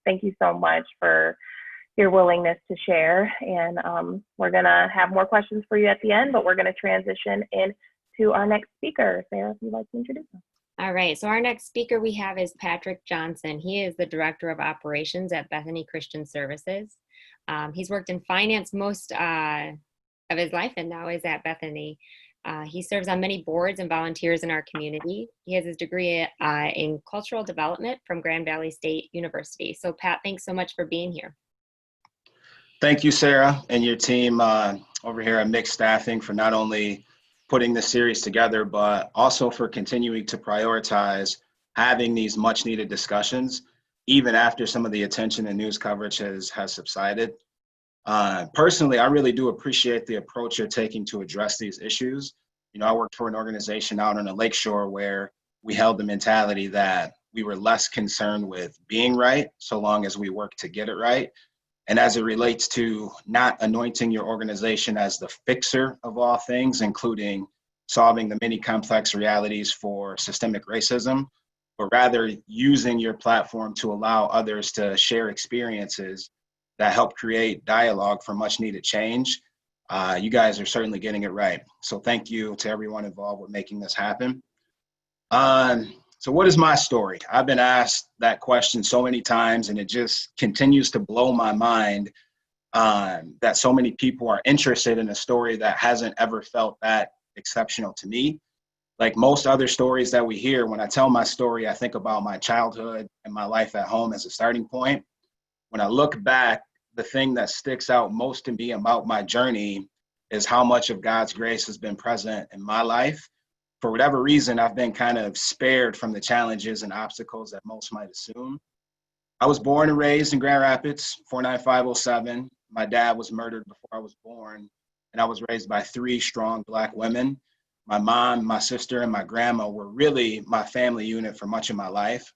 thank you so much for your willingness to share. And we're going to have more questions for you at the end, but we're going to transition into our next speaker. Sarah, if you'd like to introduce him. All right, so our next speaker we have is Patrick Johnson. He is the Director of Operations at Bethany Christian Services. He's worked in finance most of his life and now is at Bethany. He serves on many boards and volunteers in our community. He has his degree in cultural development from Grand Valley State University. So Pat, thanks so much for being here. Thank you, Sarah, and your team over here at Mixed Staffing for not only putting this series together, but also for continuing to prioritize having these much needed discussions, even after some of the attention and news coverage has subsided. Personally, I really do appreciate the approach you're taking to address these issues. You know, I worked for an organization out on the Lakeshore where we held the mentality that we were less concerned with being right, so long as we work to get it right. And as it relates to not anointing your organization as the fixer of all things, including solving the many complex realities for systemic racism, but rather using your platform to allow others to share experiences that help create dialogue for much needed change. You guys are certainly getting it right. So thank you to everyone involved with making this happen. So what is my story? I've been asked that question so many times, and it just continues to blow my mind that so many people are interested in a story that hasn't ever felt that exceptional to me. Like most other stories that we hear, when I tell my story, I think about my childhood and my life at home as a starting point. When I look back, the thing that sticks out most to me about my journey is how much of God's grace has been present in my life. For whatever reason, I've been kind of spared from the challenges and obstacles that most might assume. I was born and raised in Grand Rapids, 49507. My dad was murdered before I was born, and I was raised by 3 strong Black women. My mom, my sister, and my grandma were really my family unit for much of my life.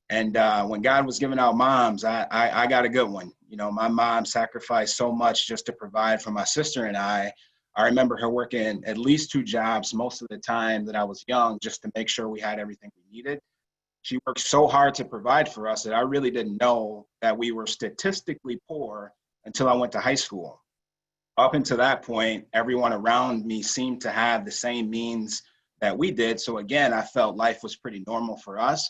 And when God was giving out moms, I got a good one. You know, my mom sacrificed so much just to provide for my sister and I. I remember her working at least 2 jobs most of the time that I was young just to make sure we had everything we needed. She worked so hard to provide for us that I really didn't know that we were statistically poor until I went to high school. Up until that point, everyone around me seemed to have the same means that we did. So again, I felt life was pretty normal for us.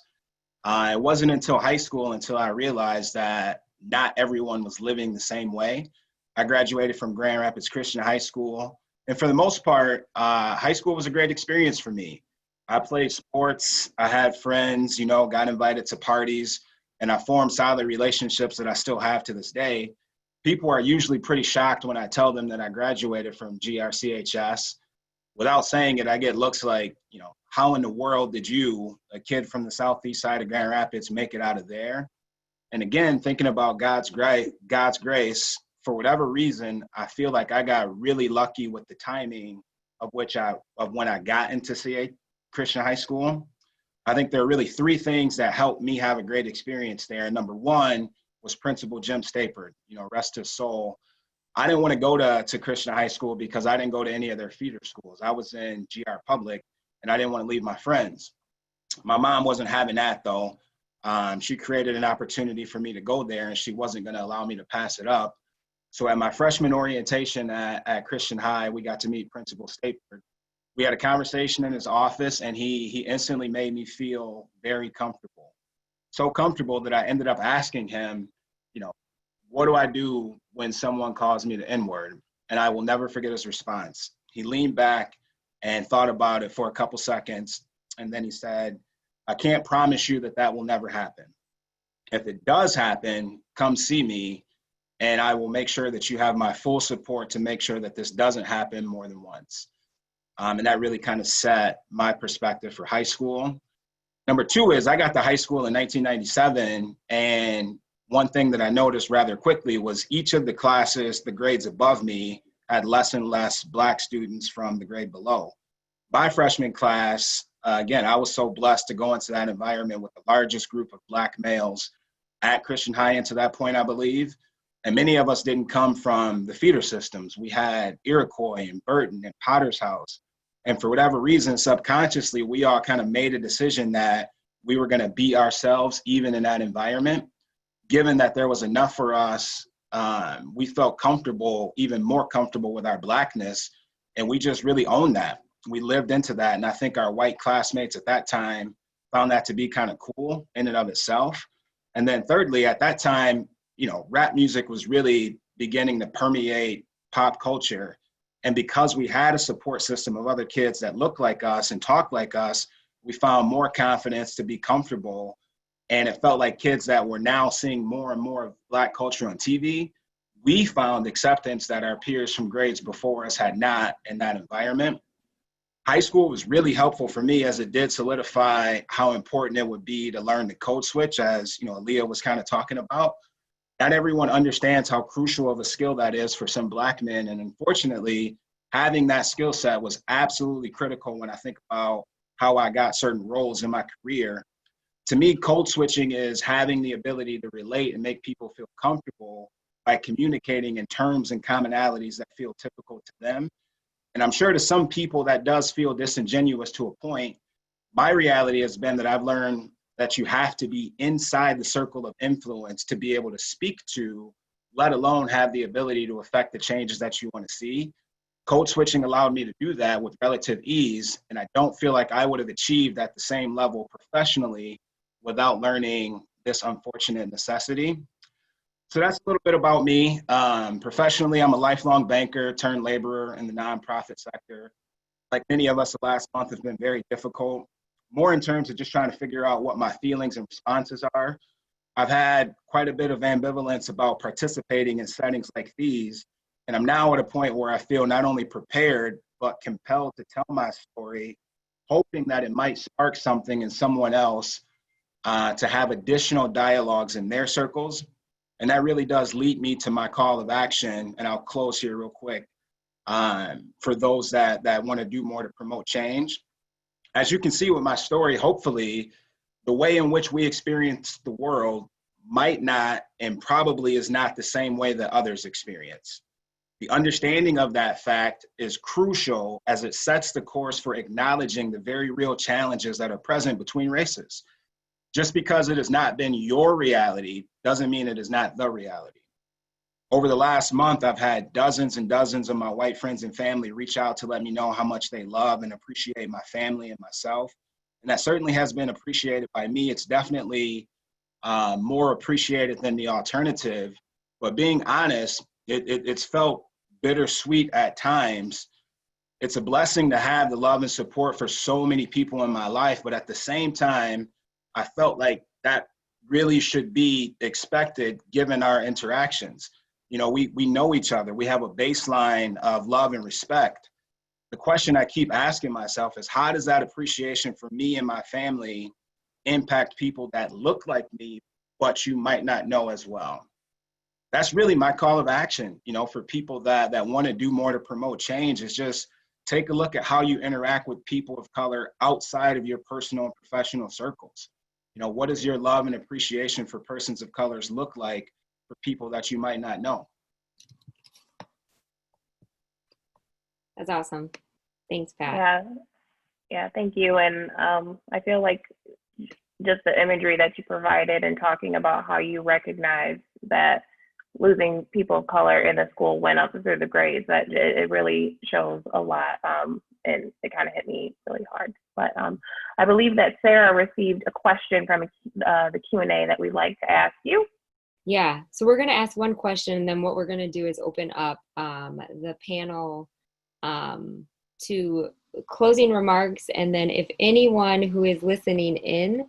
It wasn't until high school until I realized that not everyone was living the same way. I graduated from Grand Rapids Christian High School. And for the most part, high school was a great experience for me. I played sports, I had friends, you know, got invited to parties, and I formed solid relationships that I still have to this day. People are usually pretty shocked when I tell them that I graduated from GRCHS. Without saying it, I get looks like, you know, how in the world did you, a kid from the southeast side of Grand Rapids, make it out of there? And again, thinking about God's grace, for whatever reason, I feel like I got really lucky with the timing of when I got into CA Christian High School. I think there are really 3 things that helped me have a great experience there. And number 1 was Principal Jim Stapert, you know, rest his soul. I didn't want to go to Christian High School because I didn't go to any of their feeder schools. I was in GR Public and I didn't want to leave my friends. My mom wasn't having that though. She created an opportunity for me to go there and she wasn't going to allow me to pass it up. So at my freshman orientation at Christian High, we got to meet Principal Stapert. We had a conversation in his office and he instantly made me feel very comfortable. So comfortable that I ended up asking him, you know, what do I do when someone calls me the N-word? And I will never forget his response. He leaned back and thought about it for a couple seconds. And then he said, I can't promise you that that will never happen. If it does happen, come see me, and I will make sure that you have my full support to make sure that this doesn't happen more than once. And that really kind of set my perspective for high school. Number two is I got to high school in 1997, and one thing that I noticed rather quickly was each of the classes, the grades above me, had less and less Black students from the grade below. My freshman class, again, I was so blessed to go into that environment with the largest group of Black males at Christian High until that point, I believe. And many of us didn't come from the feeder systems. We had Iroquois and Burton and Potter's House. And for whatever reason, subconsciously, we all kind of made a decision that we were going to be ourselves even in that environment. Given that there was enough for us, we felt comfortable, even more comfortable with our Blackness. And we just really owned that. We lived into that. And I think our white classmates at that time found that to be kind of cool in and of itself. And then thirdly, at that time, you know, rap music was really beginning to permeate pop culture. And because we had a support system of other kids that looked like us and talked like us, we found more confidence to be comfortable. And it felt like kids that were now seeing more and more of Black culture on TV, we found acceptance that our peers from grades before us had not in that environment. High school was really helpful for me as it did solidify how important it would be to learn the code switch, as you know, Aaliyah was kind of talking about. Not everyone understands how crucial of a skill that is for some Black men. And unfortunately, having that skill set was absolutely critical when I think about how I got certain roles in my career. To me, code switching is having the ability to relate and make people feel comfortable by communicating in terms and commonalities that feel typical to them. And I'm sure to some people that does feel disingenuous to a point. My reality has been that I've learned that you have to be inside the circle of influence to be able to speak to, let alone have the ability to affect the changes that you want to see. Code switching allowed me to do that with relative ease, and I don't feel like I would have achieved at the same level professionally without learning this unfortunate necessity. So that's a little bit about me. Professionally, I'm a lifelong banker turned laborer in the nonprofit sector. Like many of us, the last month has been very difficult, more in terms of just trying to figure out what my feelings and responses are. I've had quite a bit of ambivalence about participating in settings like these, and I'm now at a point where I feel not only prepared, but compelled to tell my story, hoping that it might spark something in someone else to have additional dialogues in their circles. And that really does lead me to my call of action, and I'll close here real quick, for those that want to do more to promote change. As you can see with my story, hopefully, the way in which we experience the world might not and probably is not the same way that others experience. The understanding of that fact is crucial as it sets the course for acknowledging the very real challenges that are present between races. Just because it has not been your reality doesn't mean it is not the reality. Over the last month, I've had dozens and dozens of my white friends and family reach out to let me know how much they love and appreciate my family and myself. And that certainly has been appreciated by me. It's definitely more appreciated than the alternative. But being honest, it's felt bittersweet at times. It's a blessing to have the love and support for so many people in my life. But at the same time, I felt like that really should be expected given our interactions. You know, we know each other. We have a baseline of love and respect. The question I keep asking myself is, how does that appreciation for me and my family impact people that look like me, but you might not know as well? That's really my call of action, you know, for people that want to do more to promote change, is just take a look at how you interact with people of color outside of your personal and professional circles. You know, what does your love and appreciation for persons of colors look like for people that you might not know? That's awesome. Thanks, Pat. Yeah, thank you. And I feel like just the imagery that you provided and talking about how you recognize that losing people of color in the school went up through the grades, that it really shows a lot. And it kind of hit me really hard. But I believe that Sarah received a question from the Q&A that we'd like to ask you. Yeah, so we're going to ask one question, and then what we're going to do is open up the panel to closing remarks. And then if anyone who is listening in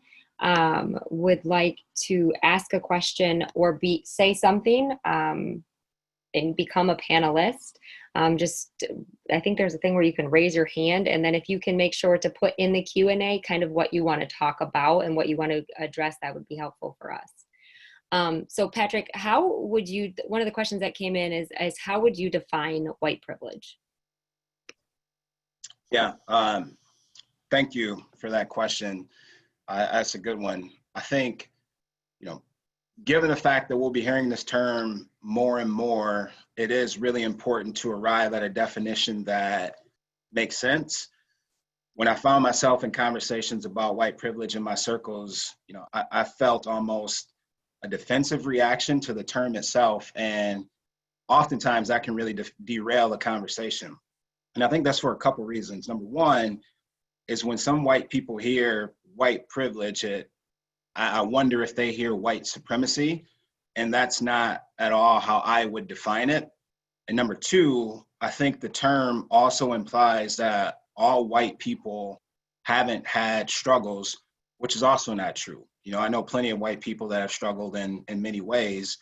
would like to ask a question or say something and become a panelist, I think there's a thing where you can raise your hand, and then if you can make sure to put in the Q&A kind of what you want to talk about and what you want to address, that would be helpful for us. So Patrick, one of the questions that came in is how would you define white privilege? Yeah, thank you for that question. That's a good one. I think, given the fact that we'll be hearing this term more and more, it is really important to arrive at a definition that makes sense. When I found myself in conversations about white privilege in my circles, I felt almost a defensive reaction to the term itself. And oftentimes that can really derail the conversation. And I think that's for a couple reasons. Number one is when some white people hear white privilege, I wonder if they hear white supremacy, and that's not at all how I would define it. And number two, I think the term also implies that all white people haven't had struggles, which is also not true. I know plenty of white people that have struggled in many ways.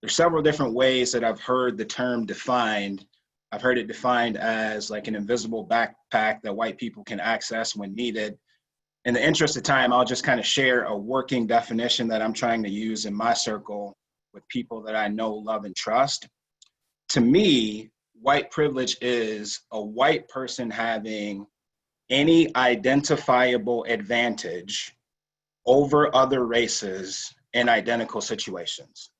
There's several different ways that I've heard the term defined. I've heard it defined as like an invisible backpack that white people can access when needed. In the interest of time, I'll just kind of share a working definition that I'm trying to use in my circle with people that I know, love, and trust. To me, white privilege is a white person having any identifiable advantage over other races in identical situations.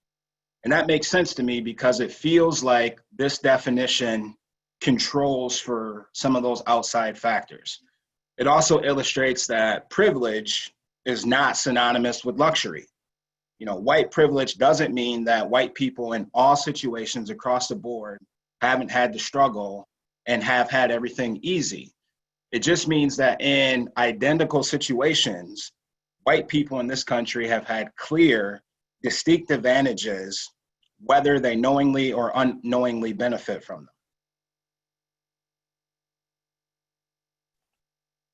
And that makes sense to me because it feels like this definition controls for some of those outside factors. It also illustrates that privilege is not synonymous with luxury. White privilege doesn't mean that white people in all situations across the board haven't had to struggle and have had everything easy. It just means that in identical situations, white people in this country have had clear, distinct advantages, whether they knowingly or unknowingly benefit from them.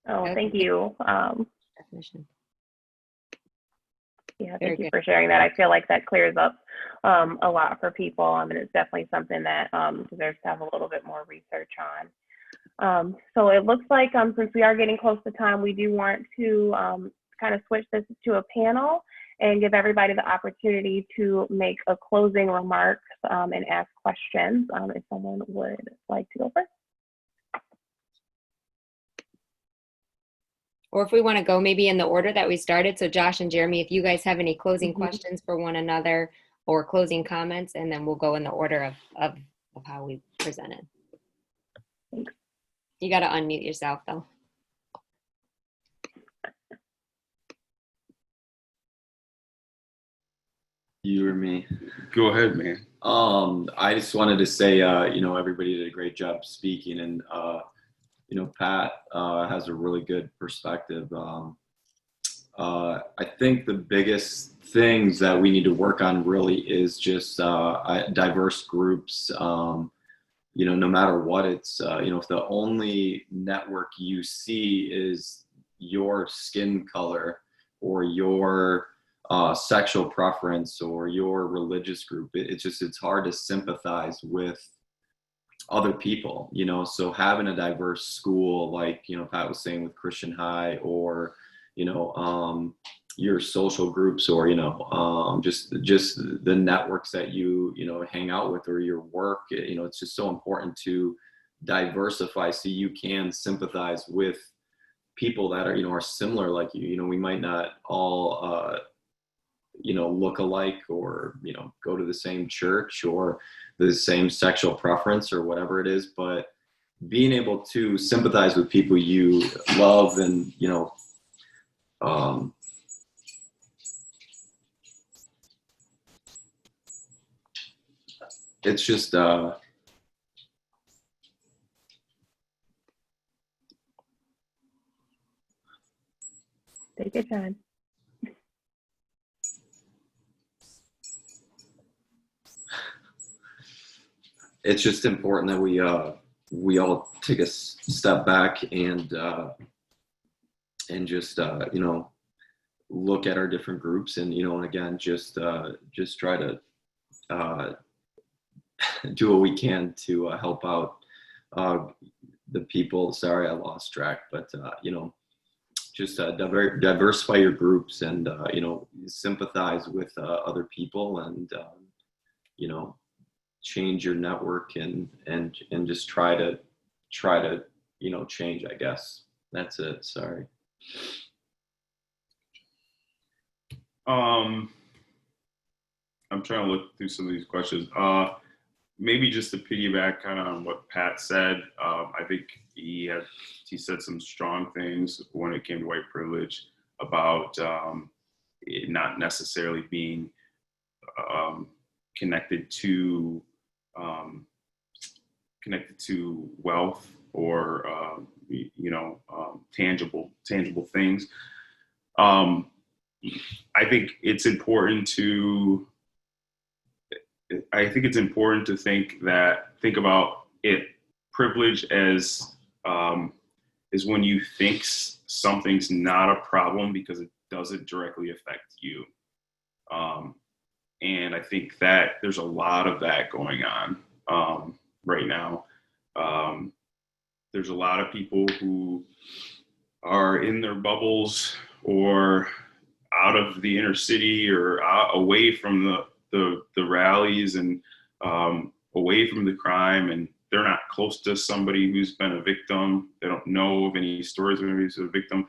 Oh, thank you. Definition. Yeah, Very thank you good. for sharing that. I feel like that clears up a lot for people, and it's definitely something that deserves to have a little bit more research on. So it looks like since we are getting close to time, we do want to kind of switch this to a panel and give everybody the opportunity to make a closing remarks and ask questions. If someone would like to go first. Or if we want to go maybe in the order that we started. So Josh and Jeremy, if you guys have any closing questions for one another or closing comments, and then we'll go in the order of how we presented. Thanks. You got to unmute yourself though. You or me? Go ahead, man. I just wanted to say, everybody did a great job speaking, and Pat has a really good perspective. I think the biggest things that we need to work on really is just diverse groups. No matter what, it's if the only network you see is your skin color or your sexual preference or your religious group, it's hard to sympathize with other people, so having a diverse school, like, Pat was saying with Christian High, or, your social groups, or, just the networks that you hang out with, or your work, it's just so important to diversify so you can sympathize with people that are similar like you. We might not all, look alike, or, go to the same church or the same sexual preference or whatever it is, but being able to sympathize with people you love, and, it's just, Take your time. it's just important that we all take a step back and just look at our different groups, and and again just try to do what we can to help out the people. Sorry, I lost track, but just diversify your groups, and sympathize with other people, and change your network, and just try to change, I guess. That's it. Sorry. I'm trying to look through some of these questions. Maybe just to piggyback kind of on what Pat said. I think he said some strong things when it came to white privilege about it not necessarily being connected to wealth or tangible things. I think it's important to think about it. Privilege as is when you think something's not a problem because it doesn't directly affect you. And I think that there's a lot of that going on right now. There's a lot of people who are in their bubbles or out of the inner city or away from the rallies and away from the crime, and they're not close to somebody who's been a victim. They don't know of any stories of anybody who's a victim.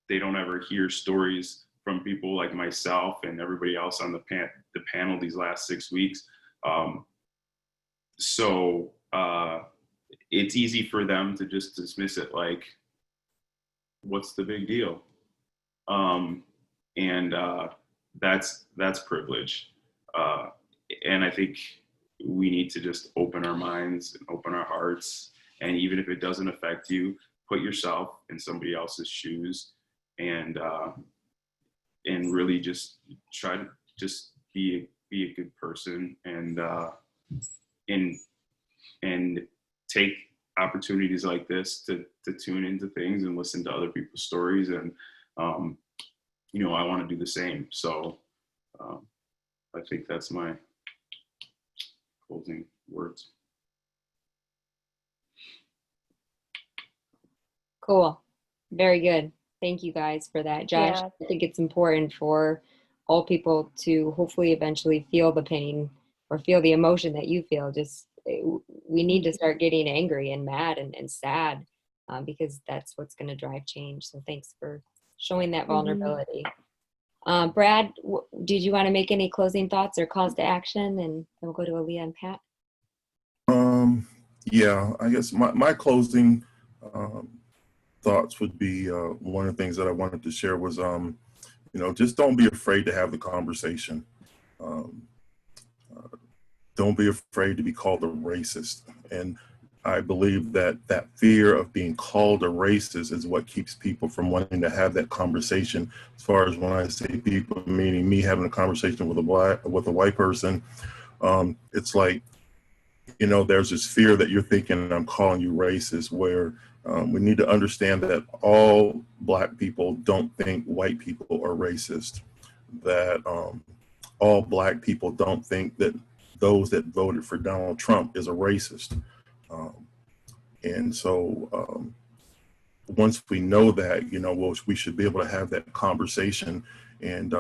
They don't ever hear stories from people like myself and everybody else on the panel these last 6 weeks. So it's easy for them to just dismiss it like, what's the big deal? And that's privilege. And I think we need to just open our minds and open our hearts. And even if it doesn't affect you, put yourself in somebody else's shoes, and really just try to just be a good person, and take opportunities like this to tune into things and listen to other people's stories. And I want to do the same. So I think that's my closing words. Cool. Very good. Thank you guys for that. Josh, Yeah. I think it's important for all people to hopefully eventually feel the pain or feel the emotion that you feel. We need to start getting angry and mad and sad because that's what's going to drive change. So thanks for showing that vulnerability. Brad, did you want to make any closing thoughts or calls to action? And then we'll go to Aaliyah and Pat. Yeah, I guess my closing thoughts would be one of the things that I wanted to share was, just don't be afraid to have the conversation. Don't be afraid to be called a racist. And I believe that fear of being called a racist is what keeps people from wanting to have that conversation. As far as when I say people, meaning me having a conversation with a white person, it's like, there's this fear that you're thinking I'm calling you racist, where we need to understand that all Black people don't think white people are racist, that all Black people don't think that those that voted for Donald Trump is a racist. And so once we know that, we should be able to have that conversation. And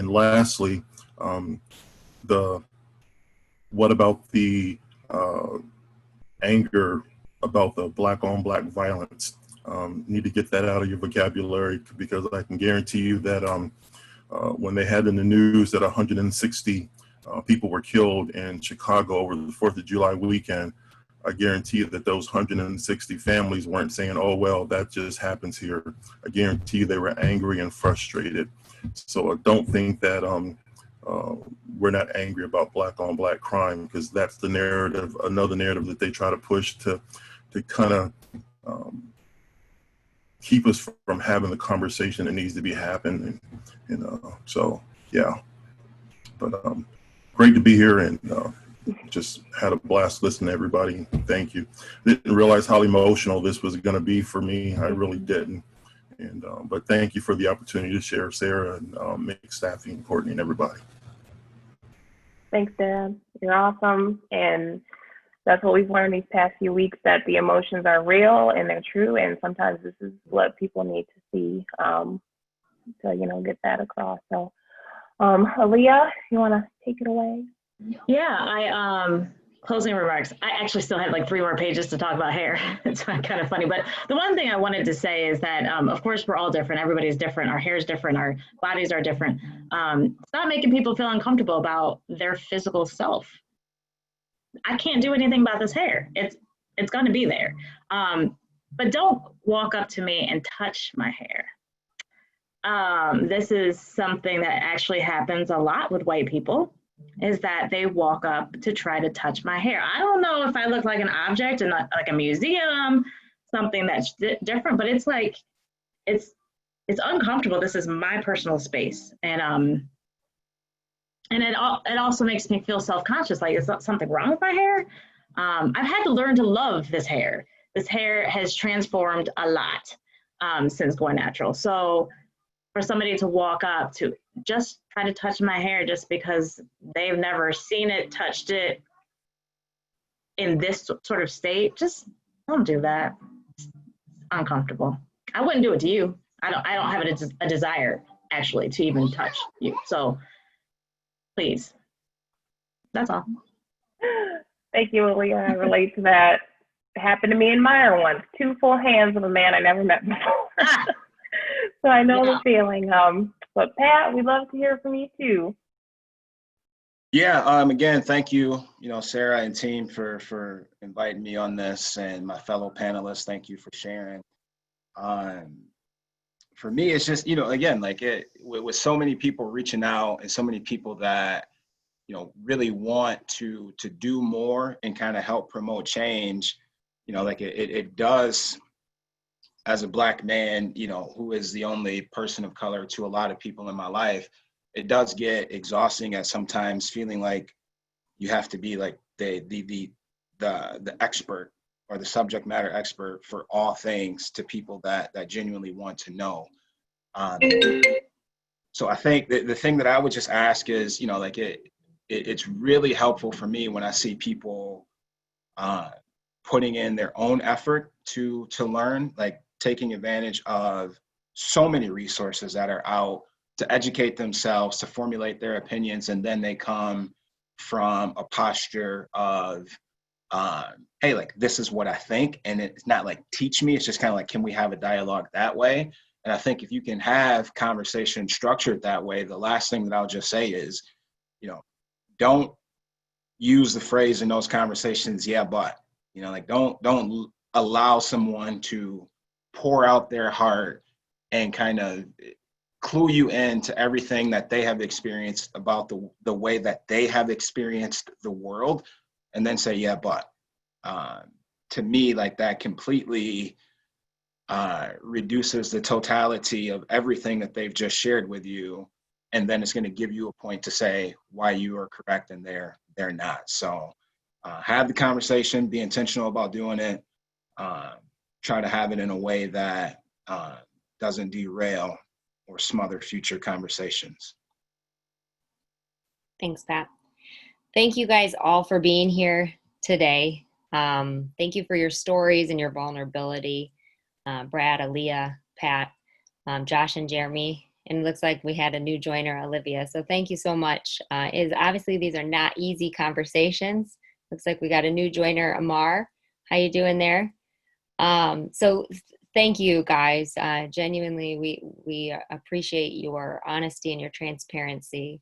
lastly, what about the anger about the Black on Black violence? Need to get that out of your vocabulary, because I can guarantee you that when they had in the news that 160 people were killed in Chicago over the 4th of July weekend, I guarantee you that those 160 families weren't saying, oh, well, that just happens here. I guarantee you they were angry and frustrated. So I don't think that we're not angry about Black on Black crime, because that's the narrative, another narrative that they try to push to kind of keep us from having the conversation that needs to be happening. So, yeah. But great to be here, and just had a blast listening to everybody. Thank you. Didn't realize how emotional this was going to be for me. I really didn't. And but thank you for the opportunity to share, Sarah, and mixed staffing, Courtney, and everybody. Thanks, Dad. You're awesome. And that's what we've learned these past few weeks, that the emotions are real and they're true. And sometimes this is what people need to see to, you know, get that across. So, Aaliyah, you want to take it away? Yeah, closing remarks. I actually still have like 3 more pages to talk about hair. It's kind of funny, but the one thing I wanted to say is that, of course, we're all different. Everybody's different. Our hair is different. Our bodies are different. Stop making people feel uncomfortable about their physical self. I can't do anything about this hair. It's going to be there. But don't walk up to me and touch my hair. This is something that actually happens a lot with white people, is that they walk up to try to touch my hair. I don't know if I look like an object in like a museum, something that's different, but it's like, it's uncomfortable. This is my personal space. And it also makes me feel self-conscious, like, is something wrong with my hair? I've had to learn to love this hair. This hair has transformed a lot since going natural. So for somebody to walk up to just try to touch my hair just because they've never seen it, touched it in this sort of state, just don't do that. It's uncomfortable. I wouldn't do it to you. I don't have a desire actually to even touch you. So please, that's all. Thank you, Aaliyah. I relate to that. It happened to me in Meyer once. 2 full hands of a man I never met before. So I know the feeling. But Pat, we'd love to hear from you too. Yeah, again, thank you, Sarah and team for inviting me on this, and my fellow panelists, thank you for sharing. For me, it's just, again, like with so many people reaching out and so many people that, really want to do more and kind of help promote change, like it does, as a Black man, who is the only person of color to a lot of people in my life, it does get exhausting at sometimes, feeling like you have to be like the expert or the subject matter expert for all things to people that genuinely want to know. So I think the thing that I would just ask is, like it's really helpful for me when I see people putting in their own effort to learn, like taking advantage of so many resources that are out to educate themselves, to formulate their opinions, and then they come from a posture of, hey, like, this is what I think, and it's not like, teach me, it's just kind of like, can we have a dialogue that way? And I think if you can have conversation structured that way, the last thing that I'll just say is, don't use the phrase in those conversations, yeah, but, like, don't allow someone to pour out their heart and kind of clue you into everything that they have experienced about the way that they have experienced the world, and then say, yeah, but. To me, like, that completely reduces the totality of everything that they've just shared with you, and then it's going to give you a point to say why you are correct and they're not. So have the conversation, be intentional about doing it, try to have it in a way that doesn't derail or smother future conversations. Thanks, Pat. Thank you guys all for being here today. Thank you for your stories and your vulnerability. Brad, Aaliyah, Pat, Josh, and Jeremy. And it looks like we had a new joiner, Olivia. So thank you so much. Obviously, these are not easy conversations. Looks like we got a new joiner, Amar. How you doing there? So thank you, guys. Genuinely, we appreciate your honesty and your transparency.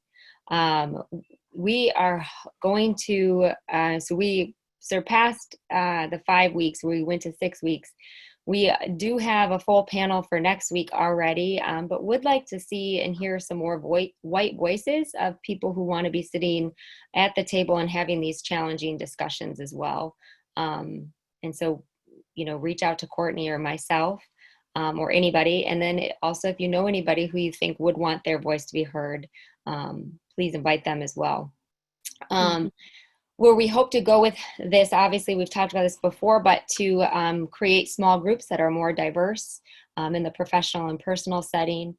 We are going to, so we surpassed the 5 weeks. We went to 6 weeks. We do have a full panel for next week already, but would like to see and hear some more white voices of people who want to be sitting at the table and having these challenging discussions as well. And so, reach out to Courtney or myself or anybody. And then also, if you know anybody who you think would want their voice to be heard, please invite them as well. where we hope to go with this, obviously we've talked about this before, but to create small groups that are more diverse in the professional and personal setting.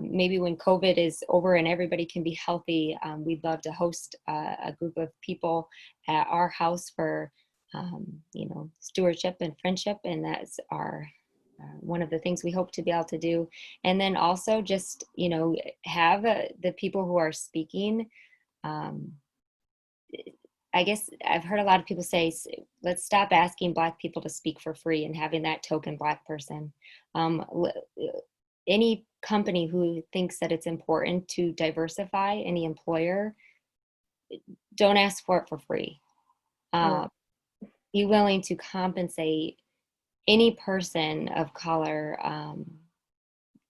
Maybe when COVID is over and everybody can be healthy, we'd love to host a group of people at our house for, you know, stewardship and friendship, and that's our one of the things we hope to be able to do. And then also just, you know, have the people who are speaking. I guess I've heard a lot of people say, let's stop asking Black people to speak for free and having that token Black person. Any company who thinks that it's important to diversify, any employer, don't ask for it for free. Be willing to compensate any person of color,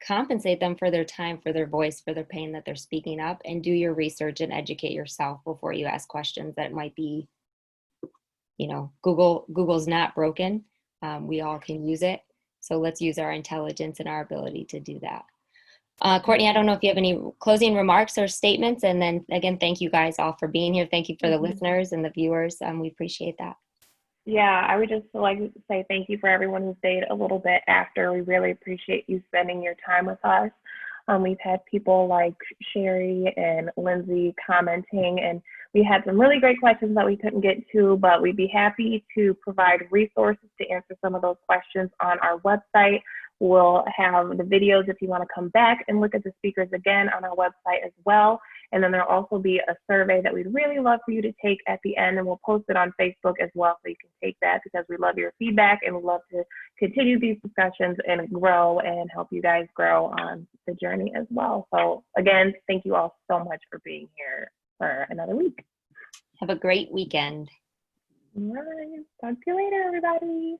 compensate them for their time, for their voice, for their pain that they're speaking up, and do your research and educate yourself before you ask questions that might be, you know, Google's not broken. We all can use it. So let's use our intelligence and our ability to do that. Courtney, I don't know if you have any closing remarks or statements. And then again, thank you guys all for being here. Thank you for the listeners and the viewers. We appreciate that. Yeah, I would just like to say thank you for everyone who stayed a little bit after. We really appreciate you spending your time with us. We've had people like Sherry and Lindsay commenting, and we had some really great questions that we couldn't get to, but we'd be happy to provide resources to answer some of those questions on our website. We'll have the videos if you want to come back and look at the speakers again on our website as well. And then there'll also be a survey that we'd really love for you to take at the end, and we'll post it on Facebook as well, so you can take that, because we love your feedback and we love to continue these discussions and grow and help you guys grow on the journey as well. So again, thank you all so much for being here for another week. Have a great weekend. All right. Talk to you later, everybody.